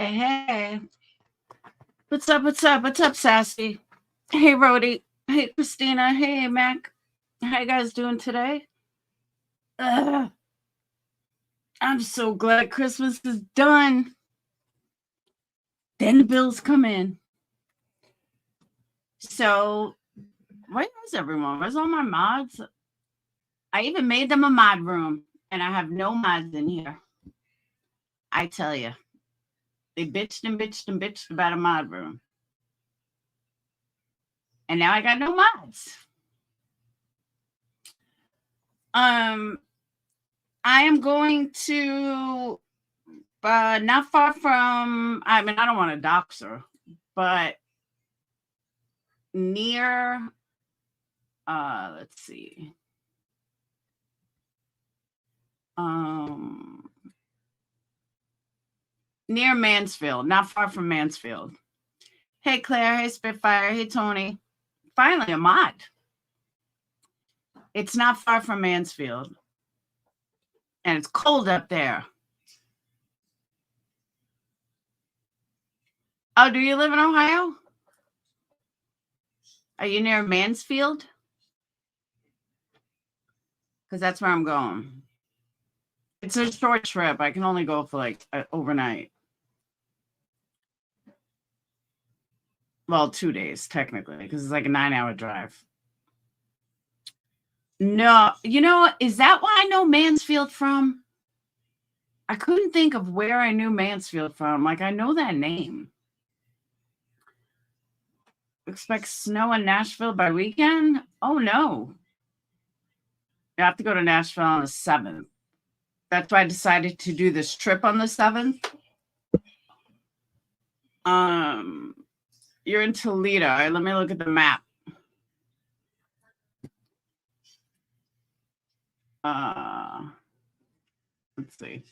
Hey, hey. What's up? What's up? What's up, Sassy? Hey, Rhodey. Hey, Christina. Hey, Mac. How you guys doing today? I'm so glad Christmas is done. Then the bills come in. So, where is everyone? Where's all my mods? I even made them a mod room, and I have no mods in here. I tell you. They bitched and bitched and bitched about a mod room. And now I got no mods. I am going to not far from, I mean, I don't want to dox her, but near, let's see. Near Mansfield, not far from Mansfield. Hey, Claire. Hey, Spitfire. Hey, Tony. Finally, a mod. It's not far from Mansfield. And it's cold up there. Oh, do you live in Ohio? Are you near Mansfield? Because that's where I'm going. It's a short trip. I can only go for like overnight. Well, 2 days, technically, because it's like a 9-hour drive. No, you know, is that why I know Mansfield from? I couldn't think of where I knew Mansfield from. Like, I know that name. Expect snow in Nashville by weekend? Oh, no. You have to go to Nashville on the 7th. That's why I decided to do this trip on the 7th. You're in Toledo. All right, let me look at the map. Let's see.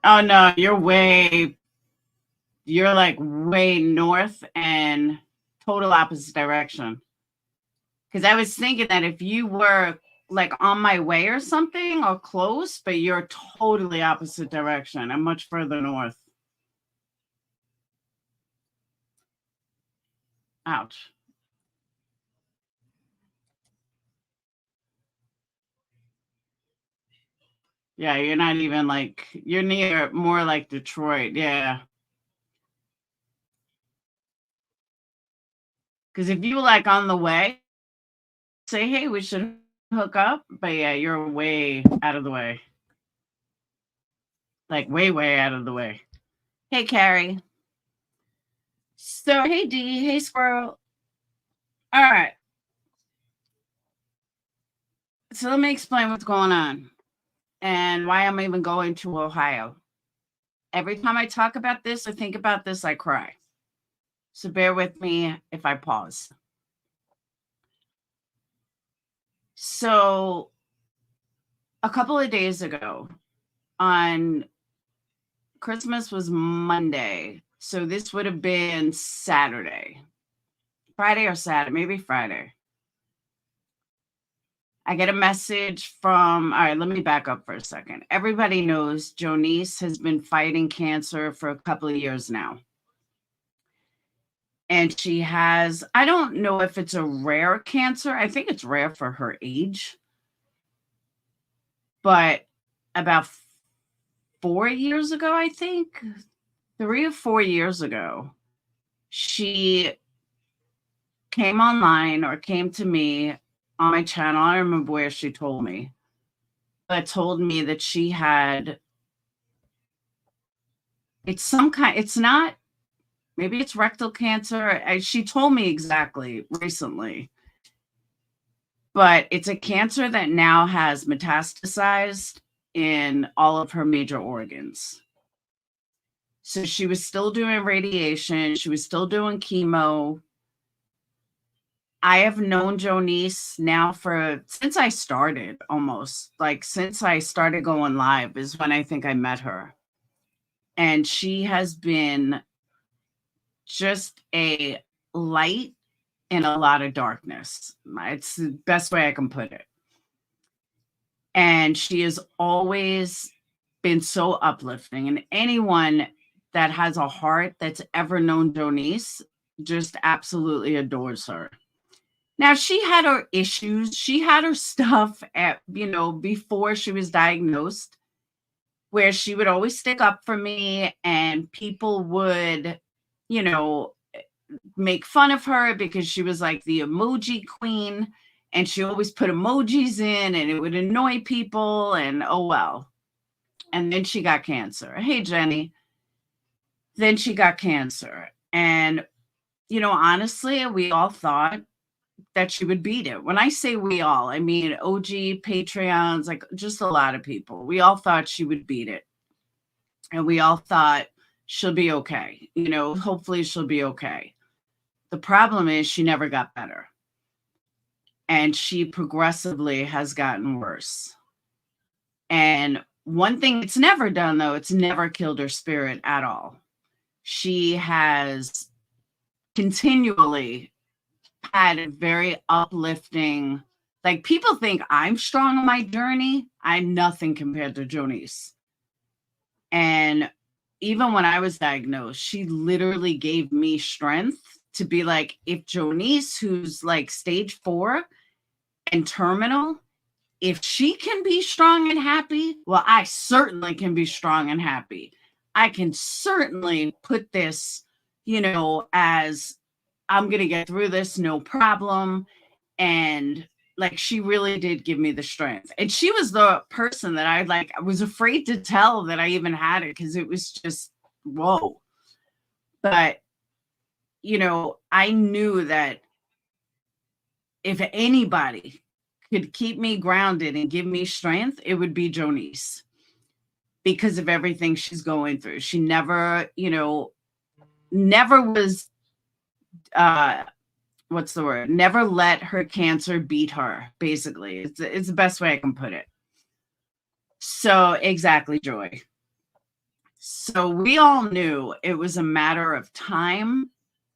Oh no, you're like way north and total opposite direction. Because I was thinking that if you were like on my way or something or close, but you're totally opposite direction and much further north. Ouch. Yeah, you're not even like, you're near more like Detroit. Yeah. Because if you were like on the way, say, hey, we should hook up. But yeah, you're way out of the way. Like way, way out of the way. Hey, Carrie. So, hey, D. Hey, Squirrel. All right. So let me explain what's going on and why I'm even going to Ohio. Every time I talk about this or think about this, I cry. So bear with me if I pause. So a couple of days ago on Christmas was Monday. So this would have been Saturday, Friday or Saturday, maybe Friday. I get a message from, all right, let me back up for a second. Everybody knows Jonice has been fighting cancer for a couple of years now. And she has, I don't know if it's a rare cancer. I think it's rare for her age. But about 4 years ago, I think, 3 or 4 years ago, she came online or came to me on my channel. I don't remember where she told me, but told me that she had, it's some kind, it's not, maybe it's rectal cancer. She told me exactly recently, but it's a cancer that now has metastasized in all of her major organs. So she was still doing radiation. She was still doing chemo. I have known Jonice now since I started, almost like since I started going live is when I think I met her. And she has been just a light in a lot of darkness. It's the best way I can put it. And she has always been so uplifting. And anyone that has a heart that's ever known Jonice just absolutely adores her. Now, she had her issues. She had her stuff before she was diagnosed, where she would always stick up for me and people would, you know, make fun of her because she was like the emoji queen and she always put emojis in and it would annoy people and oh well. And then she got cancer. Hey, Jenny. Then she got cancer. And, honestly, we all thought that she would beat it. When I say we all, I mean OG, Patreons, like just a lot of people. We all thought she would beat it. And we all thought she'll be okay. Hopefully she'll be okay. The problem is she never got better. And she progressively has gotten worse. And one thing it's never done, though, it's never killed her spirit at all. She has continually had a very uplifting, like people think I'm strong on my journey. I'm nothing compared to Jonice. And even when I was diagnosed, she literally gave me strength to be like, if Jonice, who's like stage 4 and terminal, if she can be strong and happy, well, I certainly can be strong and happy. I can certainly put this, as I'm going to get through this, no problem. And like, she really did give me the strength. And she was the person that I was afraid to tell that I even had it because it was just, whoa. But, I knew that if anybody could keep me grounded and give me strength, it would be Jonice because of everything she's going through. She never, never was, what's the word? Never let her cancer beat her, basically. It's the best way I can put it. So exactly, Joy. So we all knew it was a matter of time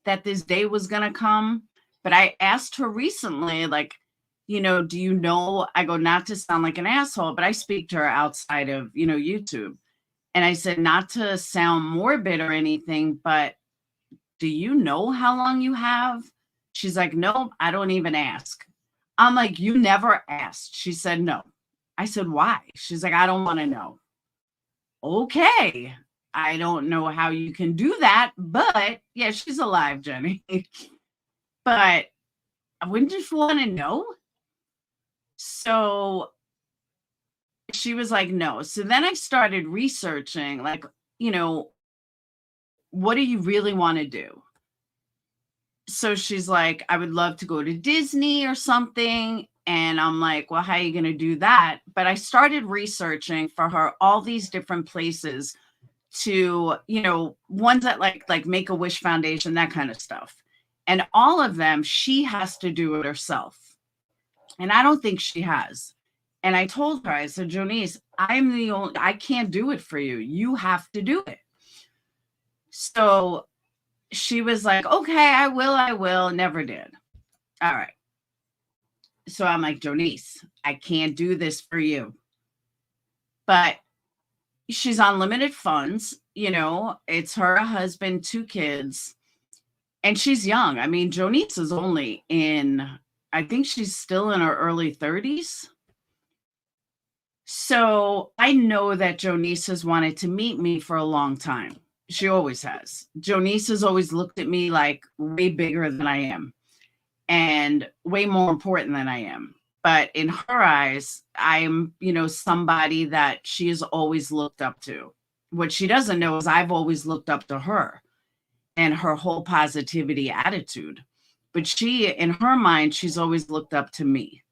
that this day was going to come. But I asked her recently, like, do you know, I go, not to sound like an asshole, but I speak to her outside of, YouTube. And I said, not to sound morbid or anything, but do you know how long you have? She's like, no, I don't even ask. I'm like, you never asked. She said, no. I said, why? She's like, I don't want to know. Okay. I don't know how you can do that, but yeah, she's alive, Jenny. But I wouldn't just want to know. So she was like, no. So then I started researching, like, what do you really want to do? So she's like, I would love to go to Disney or something. And I'm like, well, how are you going to do that? But I started researching for her all these different places to, ones that like Make-A-Wish Foundation, that kind of stuff. And all of them, she has to do it herself. And I don't think she has. And I told her, I said, Jonice, I can't do it for you. You have to do it. So she was like, okay, I will. Never did. All right. So I'm like, Jonice, I can't do this for you. But she's on limited funds. It's her husband, 2 kids, and she's young. I mean, Jonice is only I think she's still in her early 30s. So I know that Jonice has wanted to meet me for a long time. She always has. Jonice has always looked at me like way bigger than I am and way more important than I am. But in her eyes, I'm, somebody that she has always looked up to. What she doesn't know is I've always looked up to her and her whole positivity attitude. But she, in her mind, she's always looked up to me.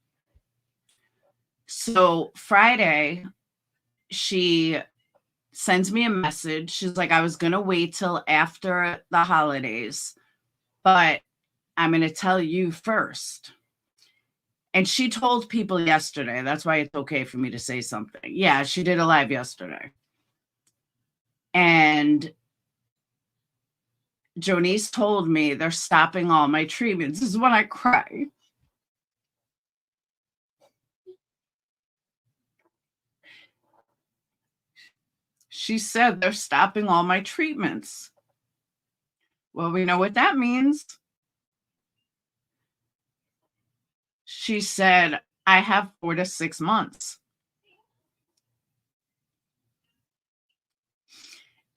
So Friday, she sends me a message. She's like, I was going to wait till after the holidays, but I'm going to tell you first. And she told people yesterday. That's why it's okay for me to say something. Yeah, she did a live yesterday. And Jonice told me they're stopping all my treatments. This is when I cry. She said they're stopping all my treatments. Well, we know what that means. She said, I have 4 to 6 months.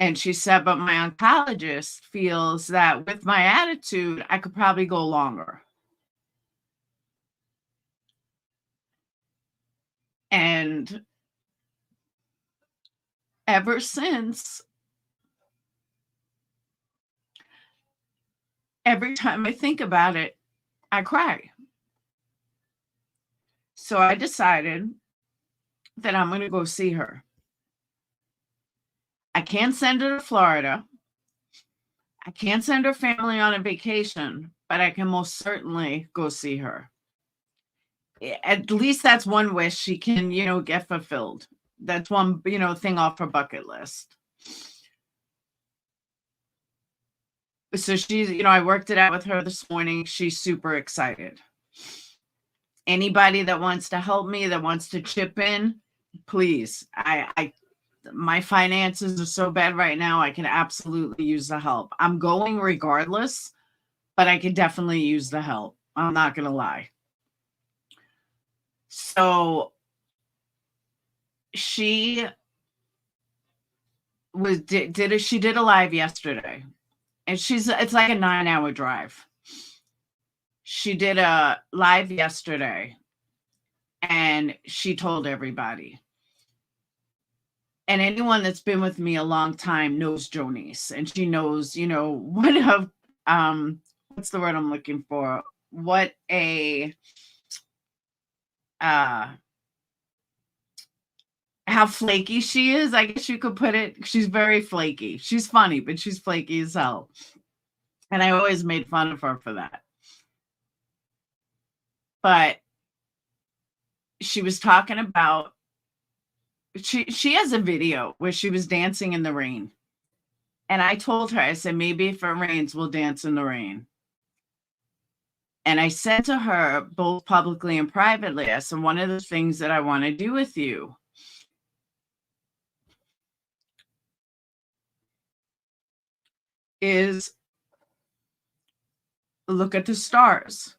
And she said, but my oncologist feels that with my attitude, I could probably go longer. And ever since, every time I think about it, I cry. So I decided that I'm going to go see her. I can't send her to Florida. I can't send her family on a vacation, but I can most certainly go see her. At least that's one wish she can, get fulfilled. That's one, thing off her bucket list. So she's, I worked it out with her this morning. She's super excited. Anybody that wants to help me, that wants to chip in, please. My finances are so bad right now. I can absolutely use the help. I'm going regardless, but I could definitely use the help. I'm not going to lie. So she did a live yesterday, and it's like a 9-hour drive. She did a live yesterday, and she told everybody. And anyone that's been with me a long time knows Jonice, and she knows, what what's the word I'm looking for? What how flaky she is, I guess you could put it. She's very flaky. She's funny, but she's flaky as hell. And I always made fun of her for that. But she was talking about, she has a video where she was dancing in the rain. And I told her, I said, maybe if it rains, we'll dance in the rain. And I said to her, both publicly and privately, I said, one of the things that I want to do with you is look at the stars.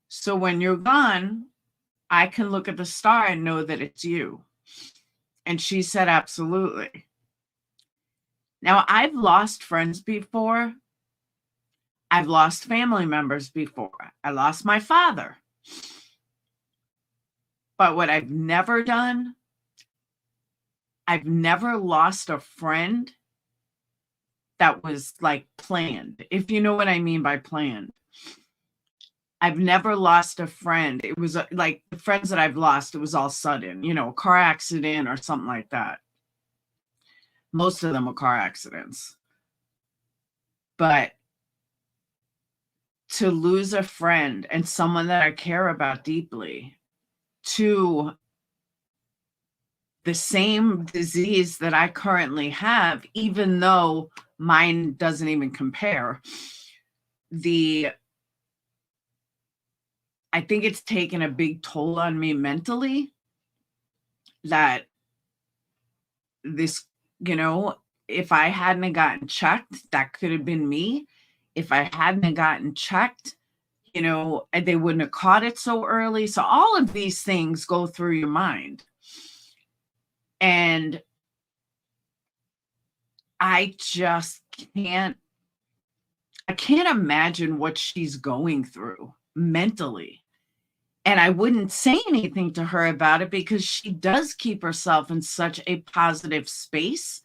So when you're gone, I can look at the star and know that it's you. And she said, absolutely. Now, I've lost friends before. I've lost family members before. I lost my father. But what I've never done, I've never lost a friend that was like planned, if you know what I mean by planned. I've never lost a friend. It was like the friends that I've lost, it was all sudden, a car accident or something like that. Most of them were car accidents. But to lose a friend and someone that I care about deeply to the same disease that I currently have, even though mine doesn't even compare, I think it's taken a big toll on me mentally that this, if I hadn't gotten checked, that could have been me. If I hadn't gotten checked, they wouldn't have caught it so early. So all of these things go through your mind. And I just can't imagine what she's going through mentally. And I wouldn't say anything to her about it because she does keep herself in such a positive space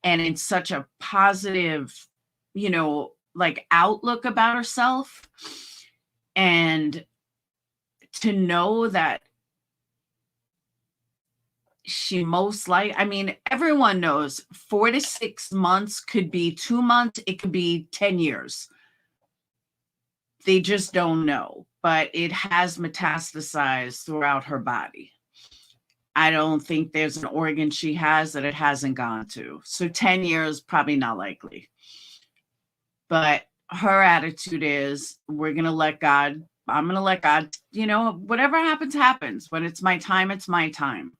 and in such a positive, outlook about herself. And to know that she most everyone knows 4 to 6 months could be 2 months. It could be 10 years. They just don't know, but it has metastasized throughout her body. I don't think there's an organ she has that it hasn't gone to. So 10 years, probably not likely. But her attitude is, we're going to let God, I'm going to let God, you know, whatever happens, happens. When it's my time, it's my time.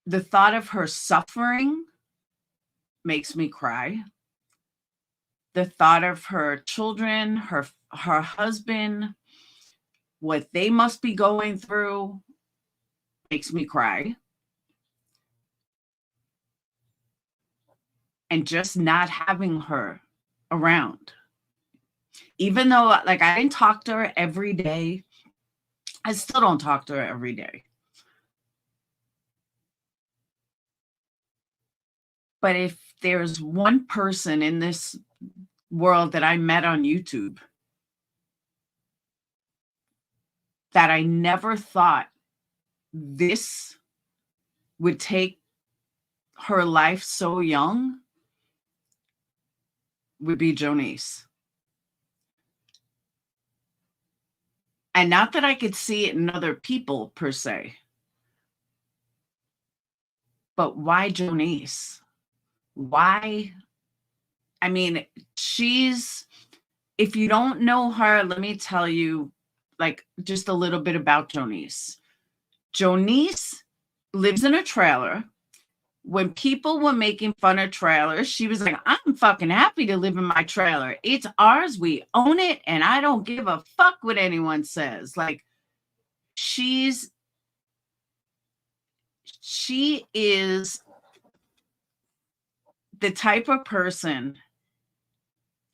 The thought of her suffering makes me cry. The thought of her children, her husband, what they must be going through makes me cry. And just not having her around. Even though, like, I didn't talk to her every day, I still don't talk to her every day. But if there's one person in this world that I met on YouTube that I never thought this would take her life so young, would be Jonice. And not that I could see it in other people per se, but why Jonice? Why? I mean, if you don't know her, let me tell you, like, just a little bit about Jonice. Jonice lives in a trailer. When people were making fun of trailers, she was like, I'm fucking happy to live in my trailer. It's ours. We own it. And I don't give a fuck what anyone says. Like, she is the type of person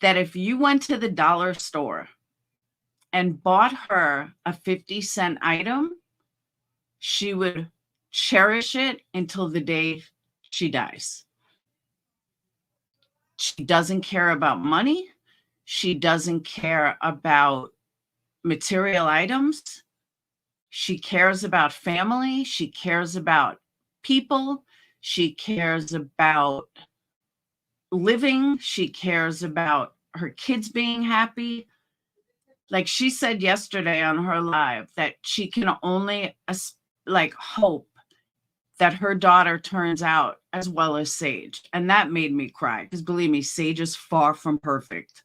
that if you went to the dollar store and bought her a 50-cent item, she would cherish it until the day she dies. She doesn't care about money. She doesn't care about material items. She cares about family. She cares about people. She cares about living. She cares about her kids being happy. Like she said yesterday on her live that she can only hope that her daughter turns out as well as Sage. And that made me cry because believe me, Sage is far from perfect.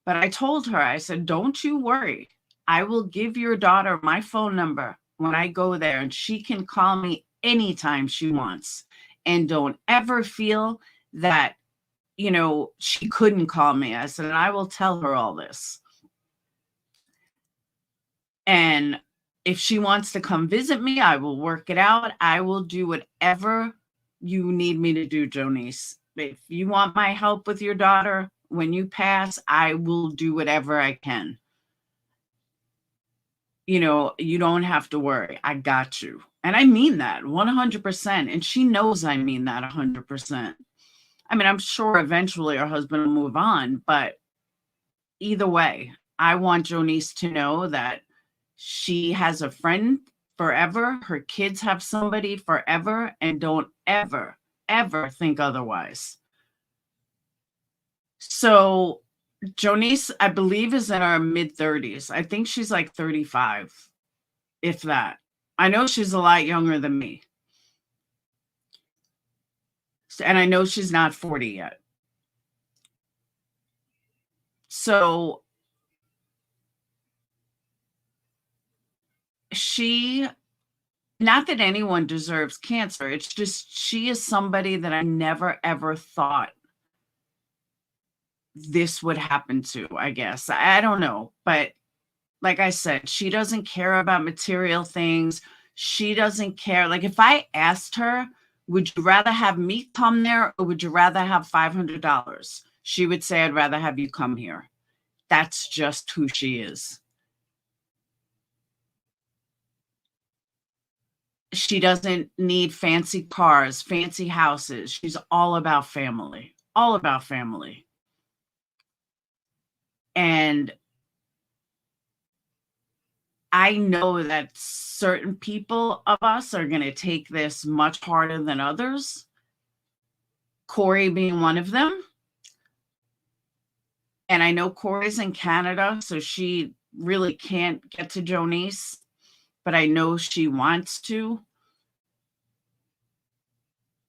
But I told her, I said, don't you worry. I will give your daughter my phone number when I go there and she can call me anytime she wants. And don't ever feel that, you know, she couldn't call me. I said, and I will tell her all this. And if she wants to come visit me, I will work it out. I will do whatever you need me to do, Jonice. If you want my help with your daughter when you pass, I will do whatever I can. You know, you don't have to worry. I got you. And I mean that 100%. And she knows I mean that 100%. I mean, I'm sure eventually her husband will move on, but either way, I want Jonice to know that she has a friend forever. Her kids have somebody forever, and don't ever, ever think otherwise. So Jonice, I believe, is in her mid-30s. I think she's like 35, if that. I know she's a lot younger than me. And I know she's not 40 yet. So not that anyone deserves cancer. It's just she is somebody that I never, ever thought this would happen to, I guess. I don't know. But like I said, she doesn't care about material things. She doesn't care. Like if I asked her, would you rather have me come there or would you rather have $500? She would say, I'd rather have you come here. That's just who she is. She doesn't need fancy cars, fancy houses. She's all about family, all about family. And I know that certain people of us are going to take this much harder than others. Corey being one of them. And I know Corey's in Canada, so she really can't get to Jonice, but I know she wants to.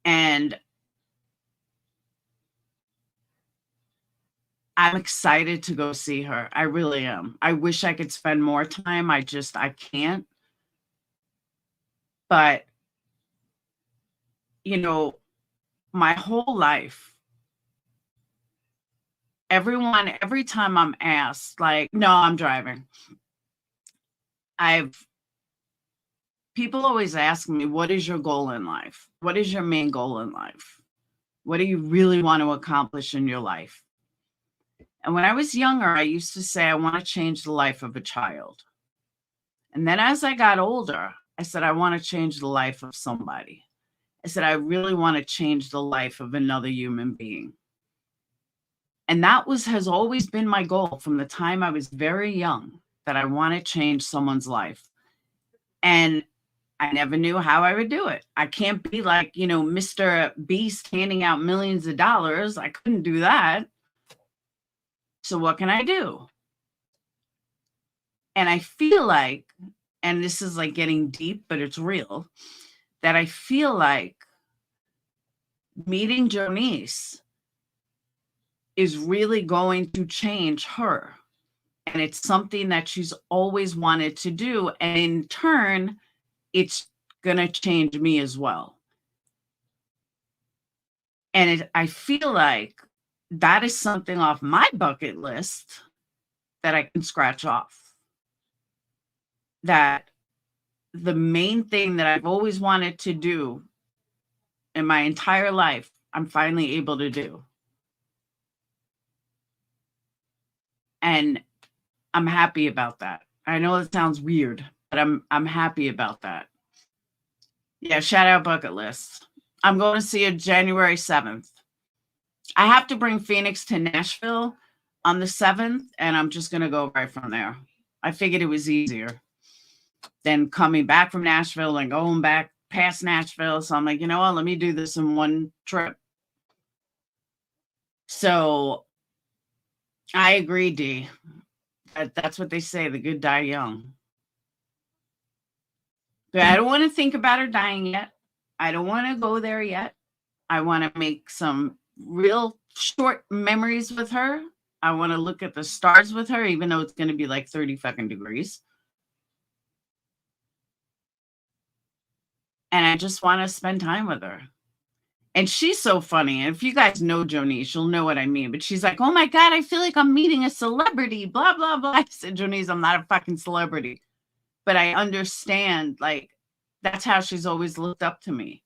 And I'm excited to go see her. I really am. I wish I could spend more time. I can't. But, you know, my whole life, every time I'm asked, like, no, I'm driving. People always ask me, what is your goal in life? What is your main goal in life? What do you really want to accomplish in your life? And when I was younger, I used to say, I want to change the life of a child. And then as I got older, I said, I want to change the life of somebody. I said, I really want to change the life of another human being. And that has always been my goal from the time I was very young, that I want to change someone's life. And I never knew how I would do it. I can't be like, Mr. Beast handing out millions of dollars. I couldn't do that. So what can I do? And I feel like, and this is like getting deep, but it's real, that I feel like meeting Jonice is really going to change her. And it's something that she's always wanted to do. And in turn, it's going to change me as well. And I feel like that is something off my bucket list that I can scratch off. That the main thing that I've always wanted to do in my entire life, I'm finally able to do. And I'm happy about that. I know it sounds weird, but I'm happy about that. Yeah, shout out bucket list. I'm going to see her January 7th. I have to bring Phoenix to Nashville on the 7th, and I'm just going to go right from there. I figured it was easier than coming back from Nashville and going back past Nashville. So I'm like, you know what? Let me do this in one trip. So I agree, D. That's what they say. The good die young. But I don't want to think about her dying yet. I don't want to go there yet. I want to make some real short memories with her. I want to look at the stars with her, even though it's going to be like 30 fucking degrees. And I just want to spend time with her. And she's so funny. And if you guys know Jonice, you'll know what I mean. But she's like, oh my God, I feel like I'm meeting a celebrity, blah, blah, blah. I said, Jonice, I'm not a fucking celebrity. But I understand, like, that's how she's always looked up to me.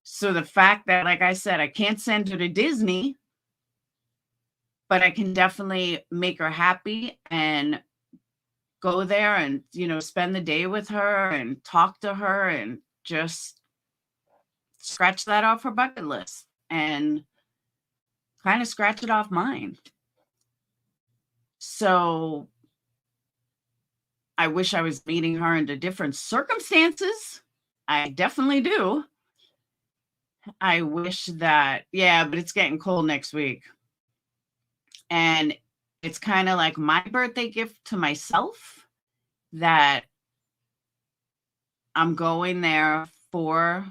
So the fact that, like I said, I can't send her to Disney, but I can definitely make her happy and go there and, spend the day with her and talk to her and just scratch that off her bucket list and kind of scratch it off mine. So I wish I was meeting her under different circumstances. I definitely do. I wish that, yeah, but it's getting cold next week. And it's kind of like my birthday gift to myself that I'm going there for.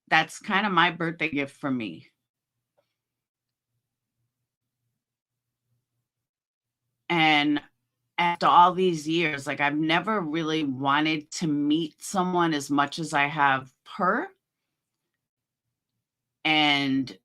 That's kind of my birthday gift for me. And after all these years, like, I've never really wanted to meet someone as much as I have her. And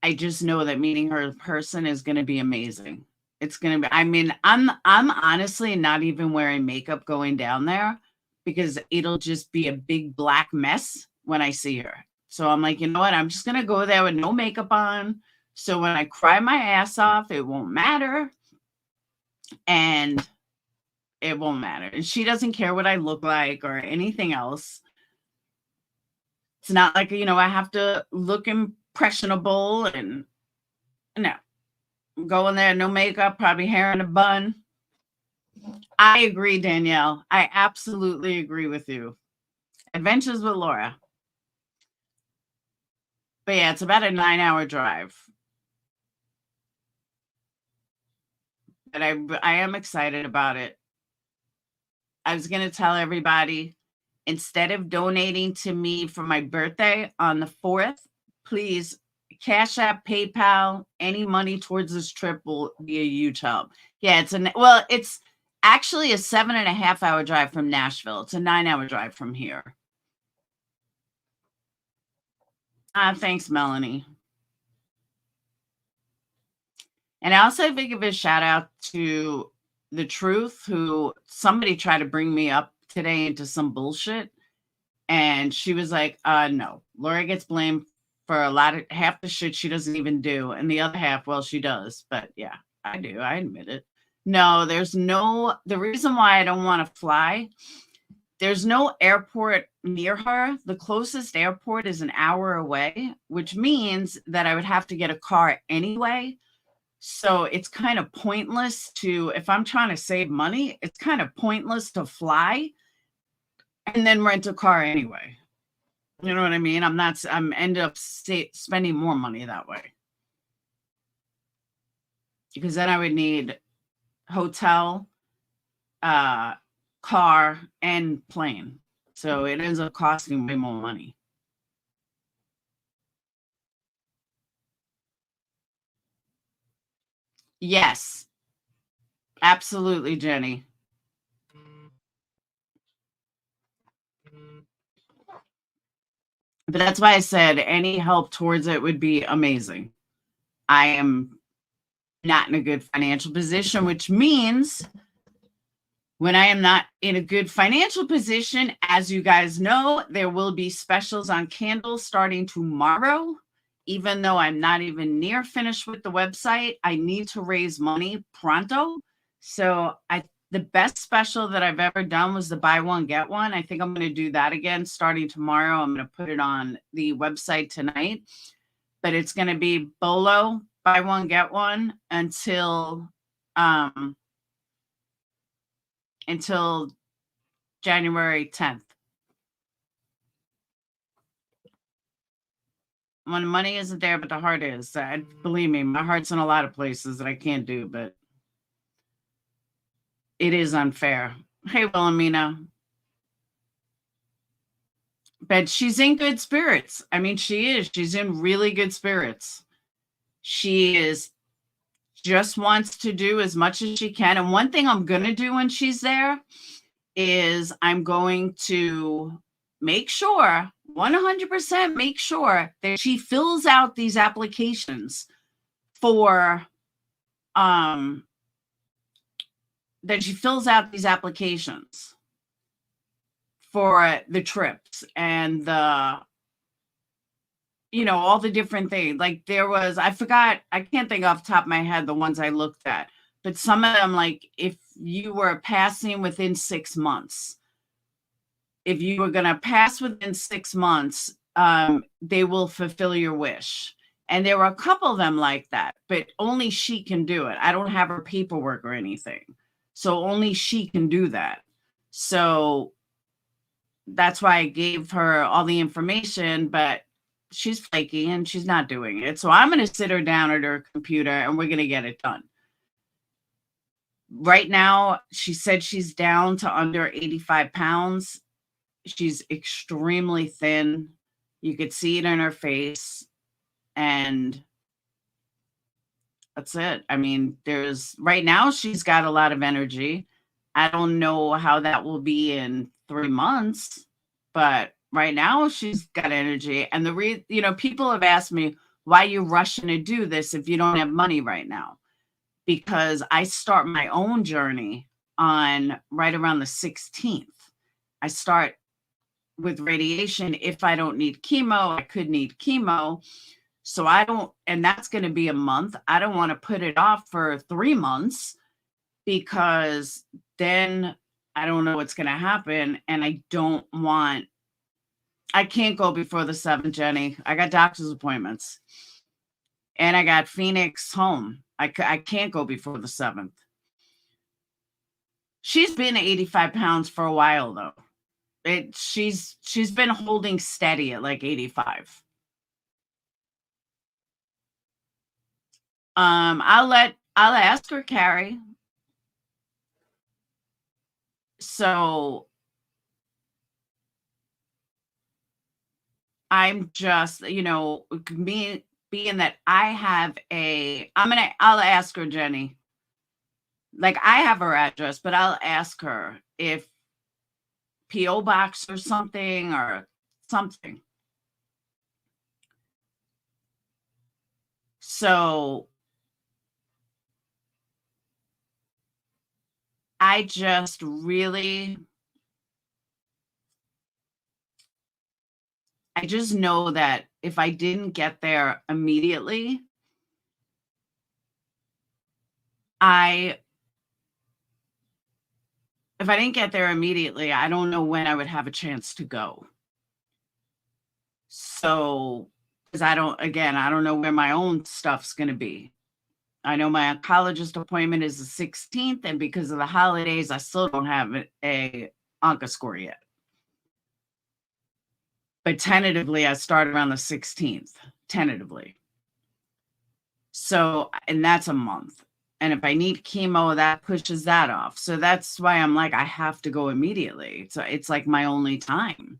I just know that meeting her in person is going to be amazing. It's going to be, I mean, I'm honestly not even wearing makeup going down there because it'll just be a big black mess when I see her. So I'm like, you know what? I'm just going to go there with no makeup on. So when I cry my ass off, it won't matter. And it won't matter. And she doesn't care what I look like or anything else. It's not like, I have to look impressionable and no. I'm going there, no makeup, probably hair in a bun. I agree, Danielle. I absolutely agree with you. Adventures with Laura. But yeah, it's about a 9-hour drive. But I am excited about it. I was going to tell everybody, instead of donating to me for my birthday on the 4th, please Cash App, PayPal, any money towards this trip will be a huge help. Yeah, it's actually a 7.5-hour drive from Nashville. It's a 9-hour drive from here. Thanks, Melanie. And I also think of a shout out to The Truth, who somebody tried to bring me up today into some bullshit. And she was like, no, Lori gets blamed for half the shit she doesn't even do. And the other half, well, she does. But yeah, I do. I admit it. No, the reason why I don't want to fly, there's no airport near her. The closest airport is an hour away, which means that I would have to get a car anyway. So it's kind of pointless if I'm trying to save money, it's kind of pointless to fly and then rent a car anyway. You know what I mean? I'm end up spending more money that way. Because then I would need hotel, car, and plane. So it ends up costing way more money. Yes. Absolutely, Jenny. But that's why I said any help towards it would be amazing. I am not in a good financial position, which means when I am not in a good financial position, as you guys know, there will be specials on candles starting tomorrow. Even though I'm not even near finished with the website, I need to raise money pronto. So the best special that I've ever done was the buy one, get one. I think I'm going to do that again starting tomorrow. I'm going to put it on the website tonight. But it's going to be BOLO, buy one, get one until January 10th. When money isn't there, but the heart is. Believe me, my heart's in a lot of places that I can't do, but it is unfair. Hey, Wilhelmina. But she's in good spirits. I mean, she is. She's in really good spirits. She just wants to do as much as she can. And one thing I'm going to do when she's there is I'm going to make sure, 100% make sure that she fills out these applications for the trips and all the different things. Like I can't think off the top of my head the ones I looked at, but some of them, like if you were passing within 6 months, if you were going to pass within 6 months, they will fulfill your wish. And there were a couple of them like that, but only she can do it. I don't have her paperwork or anything. So only she can do that. So that's why I gave her all the information, but she's flaky and she's not doing it. So I'm going to sit her down at her computer and we're going to get it done. Right now, she said she's down to under 85 pounds. She's extremely thin. You could see it in her face. And that's it. I mean, right now she's got a lot of energy. I don't know how that will be in 3 months, but right now she's got energy. And people have asked me, why are you rushing to do this if you don't have money right now? Because I start my own journey on right around the 16th. I start with radiation. If I don't need chemo, I could need chemo. So and that's going to be a month. I don't want to put it off for 3 months because then I don't know what's going to happen. And I can't go before the 7th, Jenny. I got doctor's appointments and I got Phoenix home. I can't go before the 7th. She's been 85 pounds for a while though. She's been holding steady at like 85. I'll ask her, Carrie. So I'm just, me being that I have I'll ask her, Jenny. Like, I have her address, but I'll ask her if PO box or something or something. So I just really, I just know that if I didn't get there immediately, I if I didn't get there immediately, I don't know when I would have a chance to go. So, because I don't know where my own stuff's going to be. I know my oncologist appointment is the 16th, and because of the holidays, I still don't have a onco score yet. But tentatively, I start around the 16th, tentatively. So, and that's a month. And if I need chemo, that pushes that off. So that's why I'm like, I have to go immediately. So it's like my only time.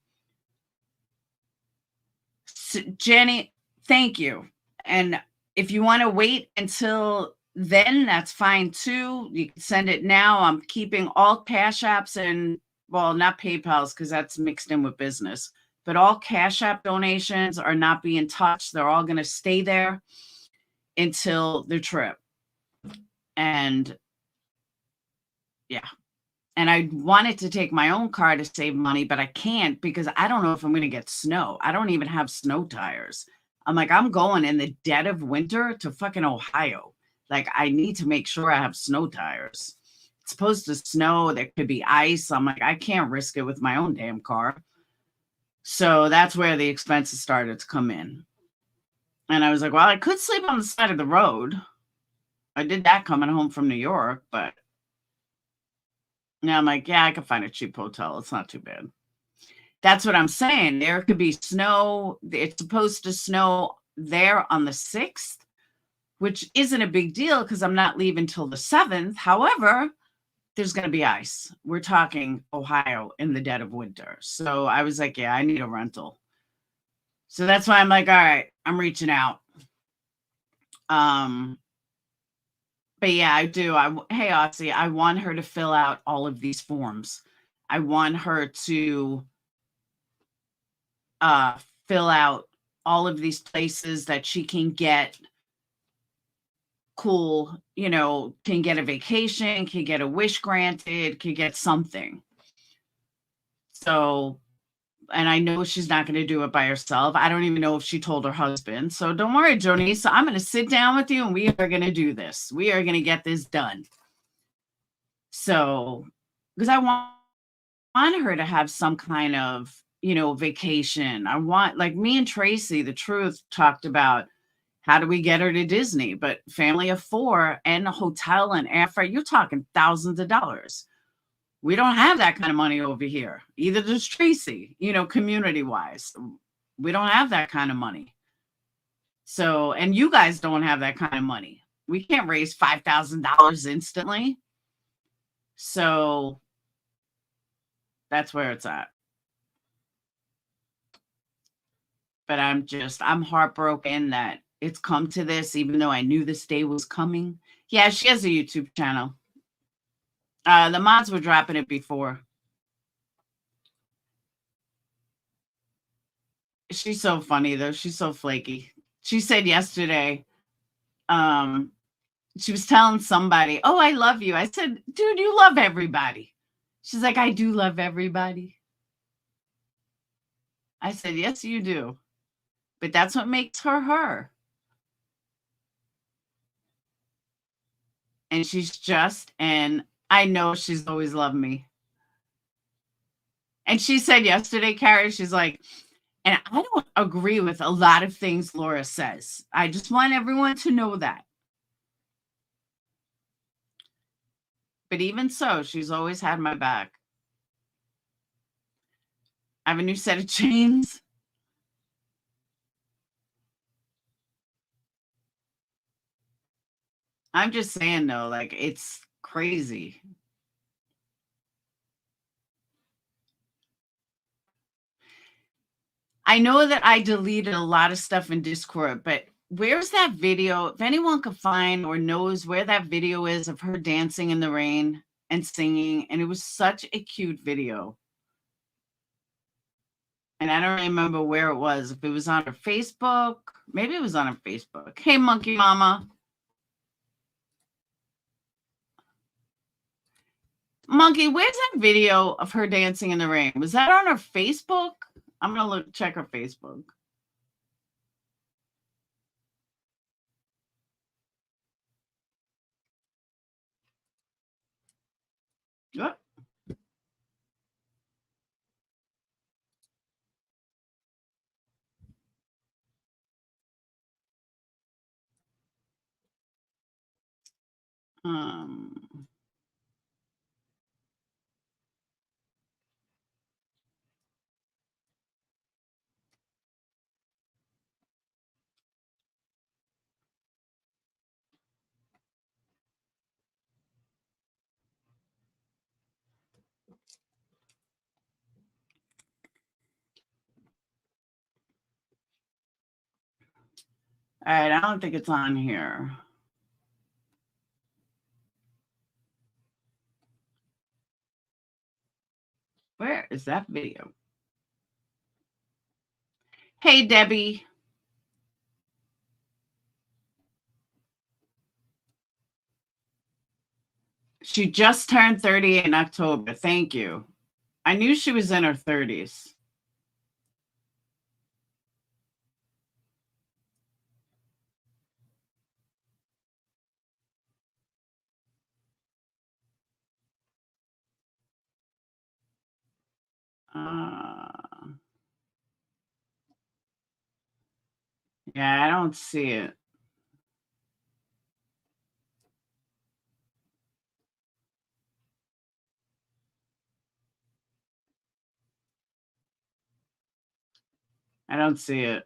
So, Jenny, thank you. And if you want to wait until then, that's fine too. You can send it now. I'm keeping all Cash Apps and, well, not PayPal's because that's mixed in with business, but all Cash App donations are not being touched. They're all going to stay there until the trip. And yeah. And I wanted to take my own car to save money, but I can't because I don't know if I'm going to get snow. I don't even have snow tires. I'm like, I'm going in the dead of winter to fucking Ohio. Like, I need to make sure I have snow tires. It's supposed to snow. There could be ice. I'm like, I can't risk it with my own damn car. So that's where the expenses started to come in. And I was like, well, I could sleep on the side of the road. I did that coming home from New York, but now I'm like, yeah, I could find a cheap hotel. It's not too bad. That's what I'm saying. There could be snow. It's supposed to snow there on the 6th, which isn't a big deal because I'm not leaving till the 7th. However, there's going to be ice. We're talking Ohio in the dead of winter. So I was like, yeah, I need a rental. So that's why I'm like, all right, I'm reaching out. But yeah, I do. Hey, Aussie, I want her to fill out all of these forms. I want her to fill out all of these places that she can get cool, can get a vacation, can get a wish granted, can get something. So, and I know she's not going to do it by herself. I don't even know if she told her husband. So don't worry, Jonice. I'm going to sit down with you and we are going to do this. We are going to get this done. So, because I want her to have some kind of, vacation. I want, like me and Tracy, the truth, talked about how do we get her to Disney, but family of 4 and a hotel and airfare, you're talking thousands of dollars. We don't have that kind of money over here. Either does Tracy, community wise. We don't have that kind of money. So, and you guys don't have that kind of money. We can't raise $5,000 instantly. So that's where it's at. But I'm heartbroken that it's come to this, even though I knew this day was coming. Yeah, she has a YouTube channel. The mods were dropping it before. She's so funny, though. She's so flaky. She said yesterday, she was telling somebody, oh, I love you. I said, dude, you love everybody. She's like, I do love everybody. I said, yes, you do. But that's what makes her her. And and I know she's always loved me. And she said yesterday, Carrie, she's like, and I don't agree with a lot of things Laura says. I just want everyone to know that. But even so, she's always had my back. I have a new set of chains. I'm just saying though, like, it's crazy. I know that I deleted a lot of stuff in Discord, but where's that video? If anyone can find or knows where that video is of her dancing in the rain and singing, and it was such a cute video. And I don't remember where it was. If it was on her Facebook, maybe it was on her Facebook. Hey, Monkey Mama. Monkey, where's that video of her dancing in the rain? Was that on her Facebook? I'm going to check her Facebook. Yep. All right, I don't think it's on here. Where is that video? Hey, Debbie. She just turned 30 in October. Thank you. I knew she was in her 30s. Yeah, I don't see it. I don't see it.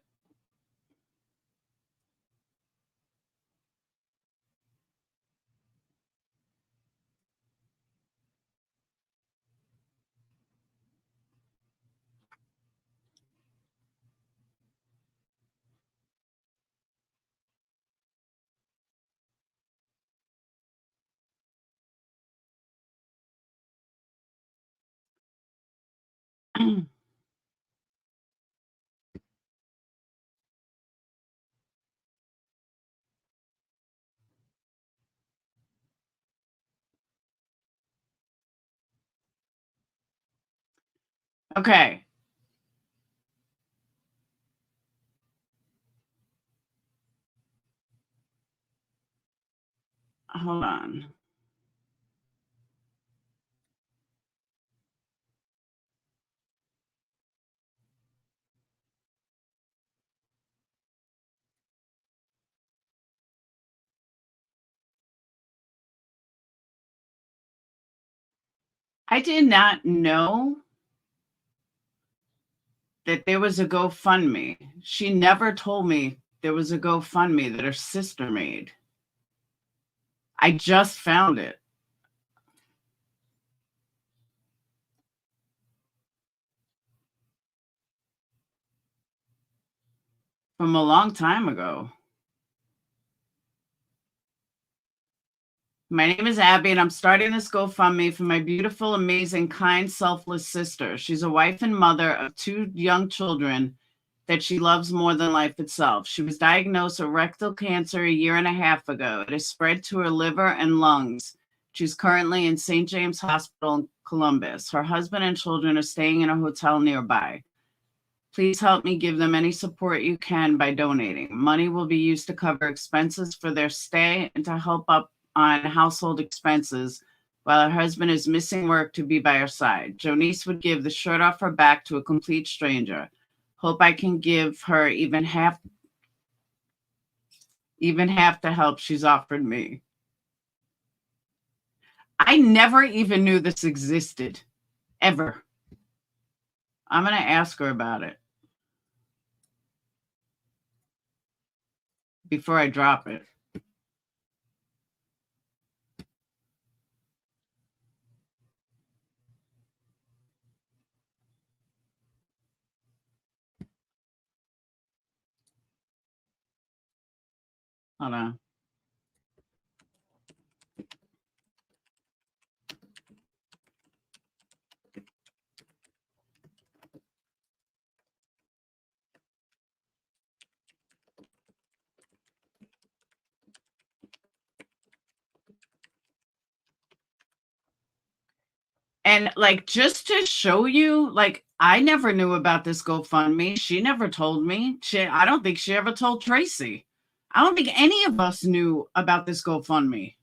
Okay. Hold on. I did not know that there was a GoFundMe. She never told me there was a GoFundMe that her sister made. I just found it. From a long time ago. My name is Abby, and I'm starting this GoFundMe for my beautiful, amazing, kind, selfless sister. She's a wife and mother of 2 young children that she loves more than life itself. She was diagnosed with rectal cancer a year and a half ago. It has spread to her liver and lungs. She's currently in St. James Hospital in Columbus. Her husband and children are staying in a hotel nearby. Please help me give them any support you can by donating. Money will be used to cover expenses for their stay and to help up on household expenses while her husband is missing work to be by her side. Jonice would give the shirt off her back to a complete stranger. Hope I can give her even half the help she's offered me. I never even knew this existed, ever. I'm going to ask her about it before I drop it. Hold on. And like, just to show you, like, I never knew about this GoFundMe. She never told me. I don't think she ever told Tracy. I don't think any of us knew about this GoFundMe.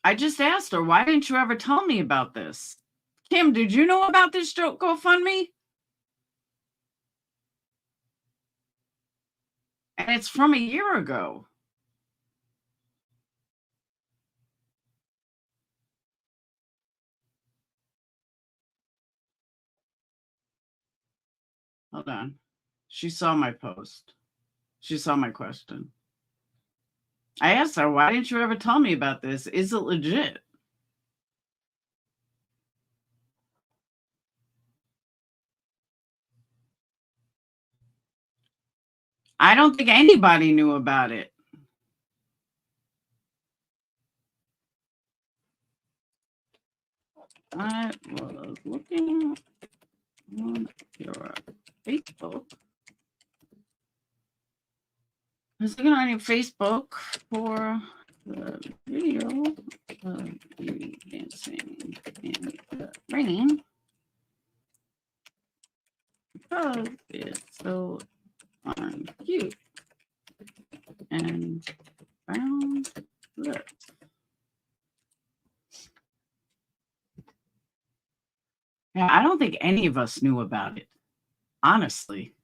I just asked her, why didn't you ever tell me about this? Kim, did you know about this GoFundMe? And it's from a year ago. Hold on. She saw my post. She saw my question. I asked her, why didn't you ever tell me about this? Is it legit? I don't think anybody knew about it. I was looking on your Facebook. I was looking on your Facebook for the video of you dancing in the rain because it's so cute and found this. Yeah, I don't think any of us knew about it, honestly.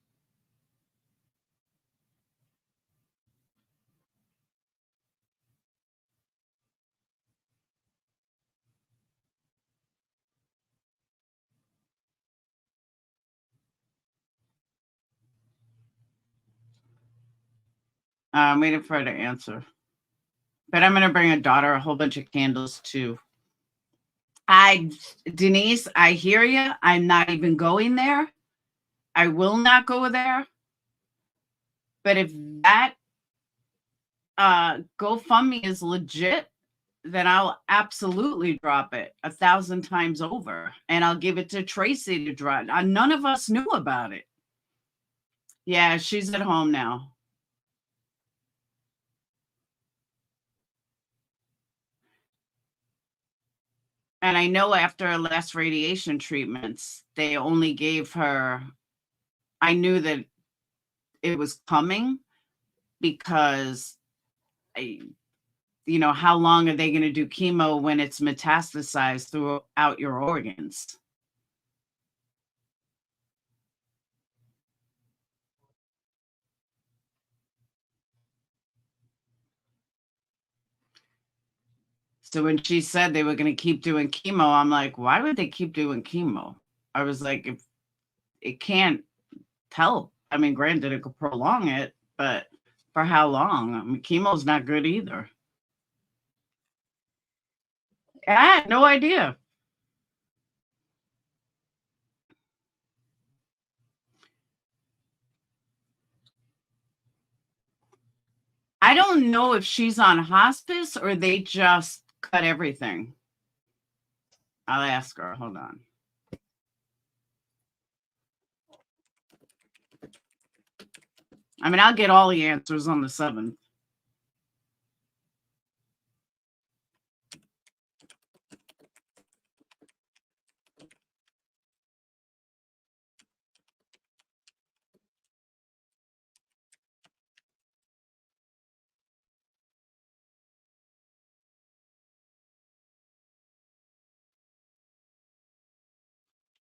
I'm waiting for her to answer. But I'm going to bring a daughter a whole bunch of candles too. Denise, I hear you. I'm not even going there. I will not go there. But if that GoFundMe is legit, then I'll absolutely drop it 1,000 times over. And I'll give it to Tracy to drop. None of us knew about it. Yeah, she's at home now. And I know after her last radiation treatments, they only gave her, I knew that it was coming because, how long are they going to do chemo when it's metastasized throughout your organs? So when she said they were going to keep doing chemo, I'm like, why would they keep doing chemo? I was like, if it can't help. I mean, granted, it could prolong it, but for how long? I mean, chemo's not good either. I had no idea. I don't know if she's on hospice or they just cut everything. I'll ask her. Hold on. I mean, I'll get all the answers on the 7th.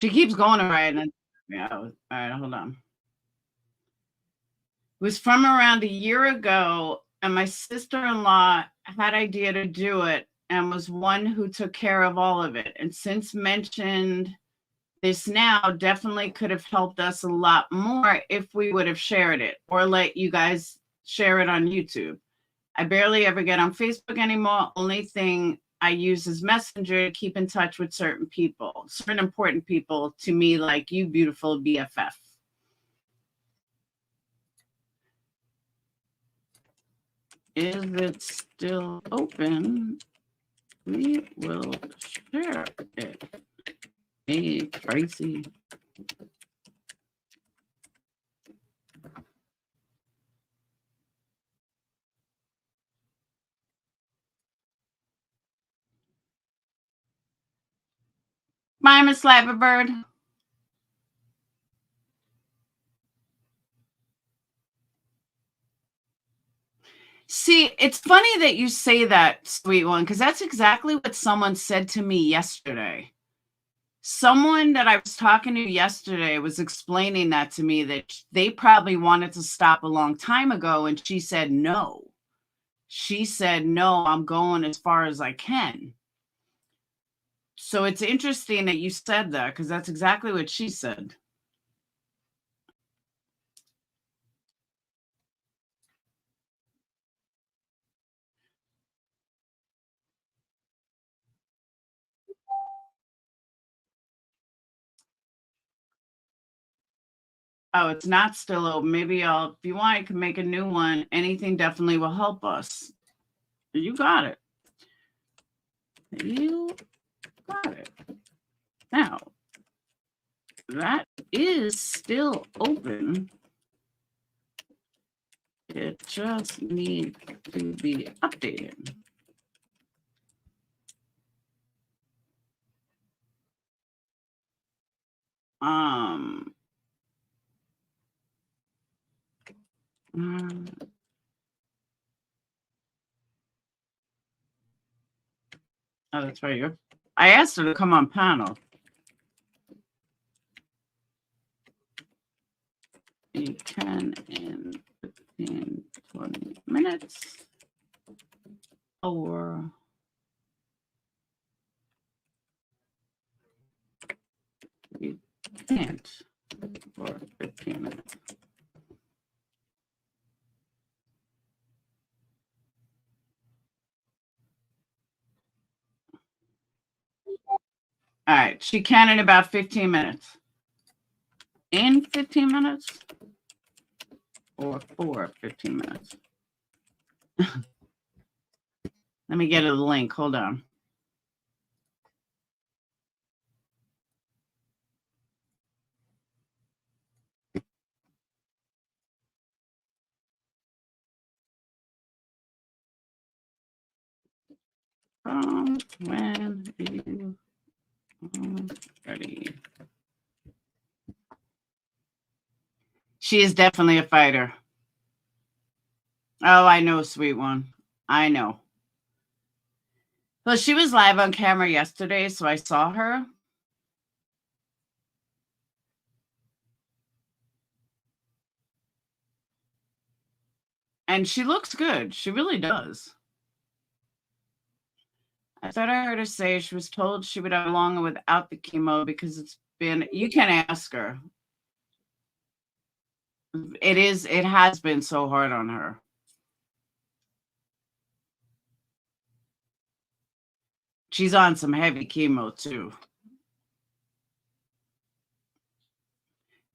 She keeps going right. And yeah, all right, hold on. It was from around a year ago, and my sister-in-law had idea to do it and was one who took care of all of it. And since mentioned this now, definitely could have helped us a lot more if we would have shared it or let you guys share it on YouTube. I barely ever get on Facebook anymore. Only thing I use is Messenger to keep in touch with certain important people to me, like you, beautiful BFF. Is it still open? We will share it. Hey, Tracy. Bye, Miss Labberbird. See, it's funny that you say that, sweet one, because that's exactly what someone said to me yesterday. Someone that I was talking to yesterday was explaining that to me, that they probably wanted to stop a long time ago, and she said no. She said, no, I'm going as far as I can. So it's interesting that you said that, because that's exactly what she said. Oh, it's not still open. Maybe if you want, I can make a new one. Anything definitely will help us. You got it. You got it. Now, that is still open. It just needs to be updated. Oh, that's right. I asked her to come on panel. You can in 15, 20 minutes. Or you can't for 15 minutes. All right, she can in about 15 minutes. In 15 minutes? Or for 15 minutes? Let me get a link. Hold on. When you are ready. She is definitely a fighter. Oh, I know, sweet one. I know. Well, she was live on camera yesterday, so I saw her. And she looks good. She really does. I thought I heard her say she was told she would have longer without the chemo because it's been, you can ask her. It has been so hard on her. She's on some heavy chemo too.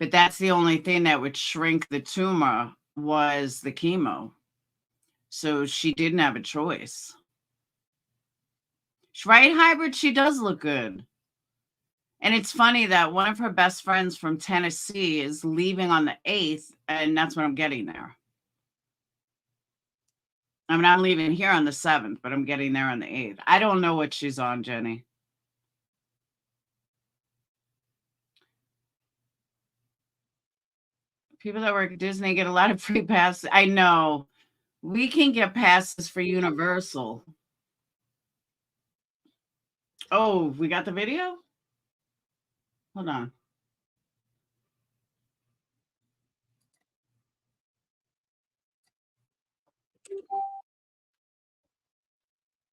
But that's the only thing that would shrink the tumor was the chemo. So she didn't have a choice. Right, Hybrid? She does look good. And it's funny that one of her best friends from Tennessee is leaving on the 8th, and that's when I'm getting there. I mean, I'm leaving here on the 7th, but I'm getting there on the 8th. I don't know what she's on, Jenny. People that work at Disney get a lot of free passes. I know. We can get passes for Universal. Oh, we got the video? Hold on.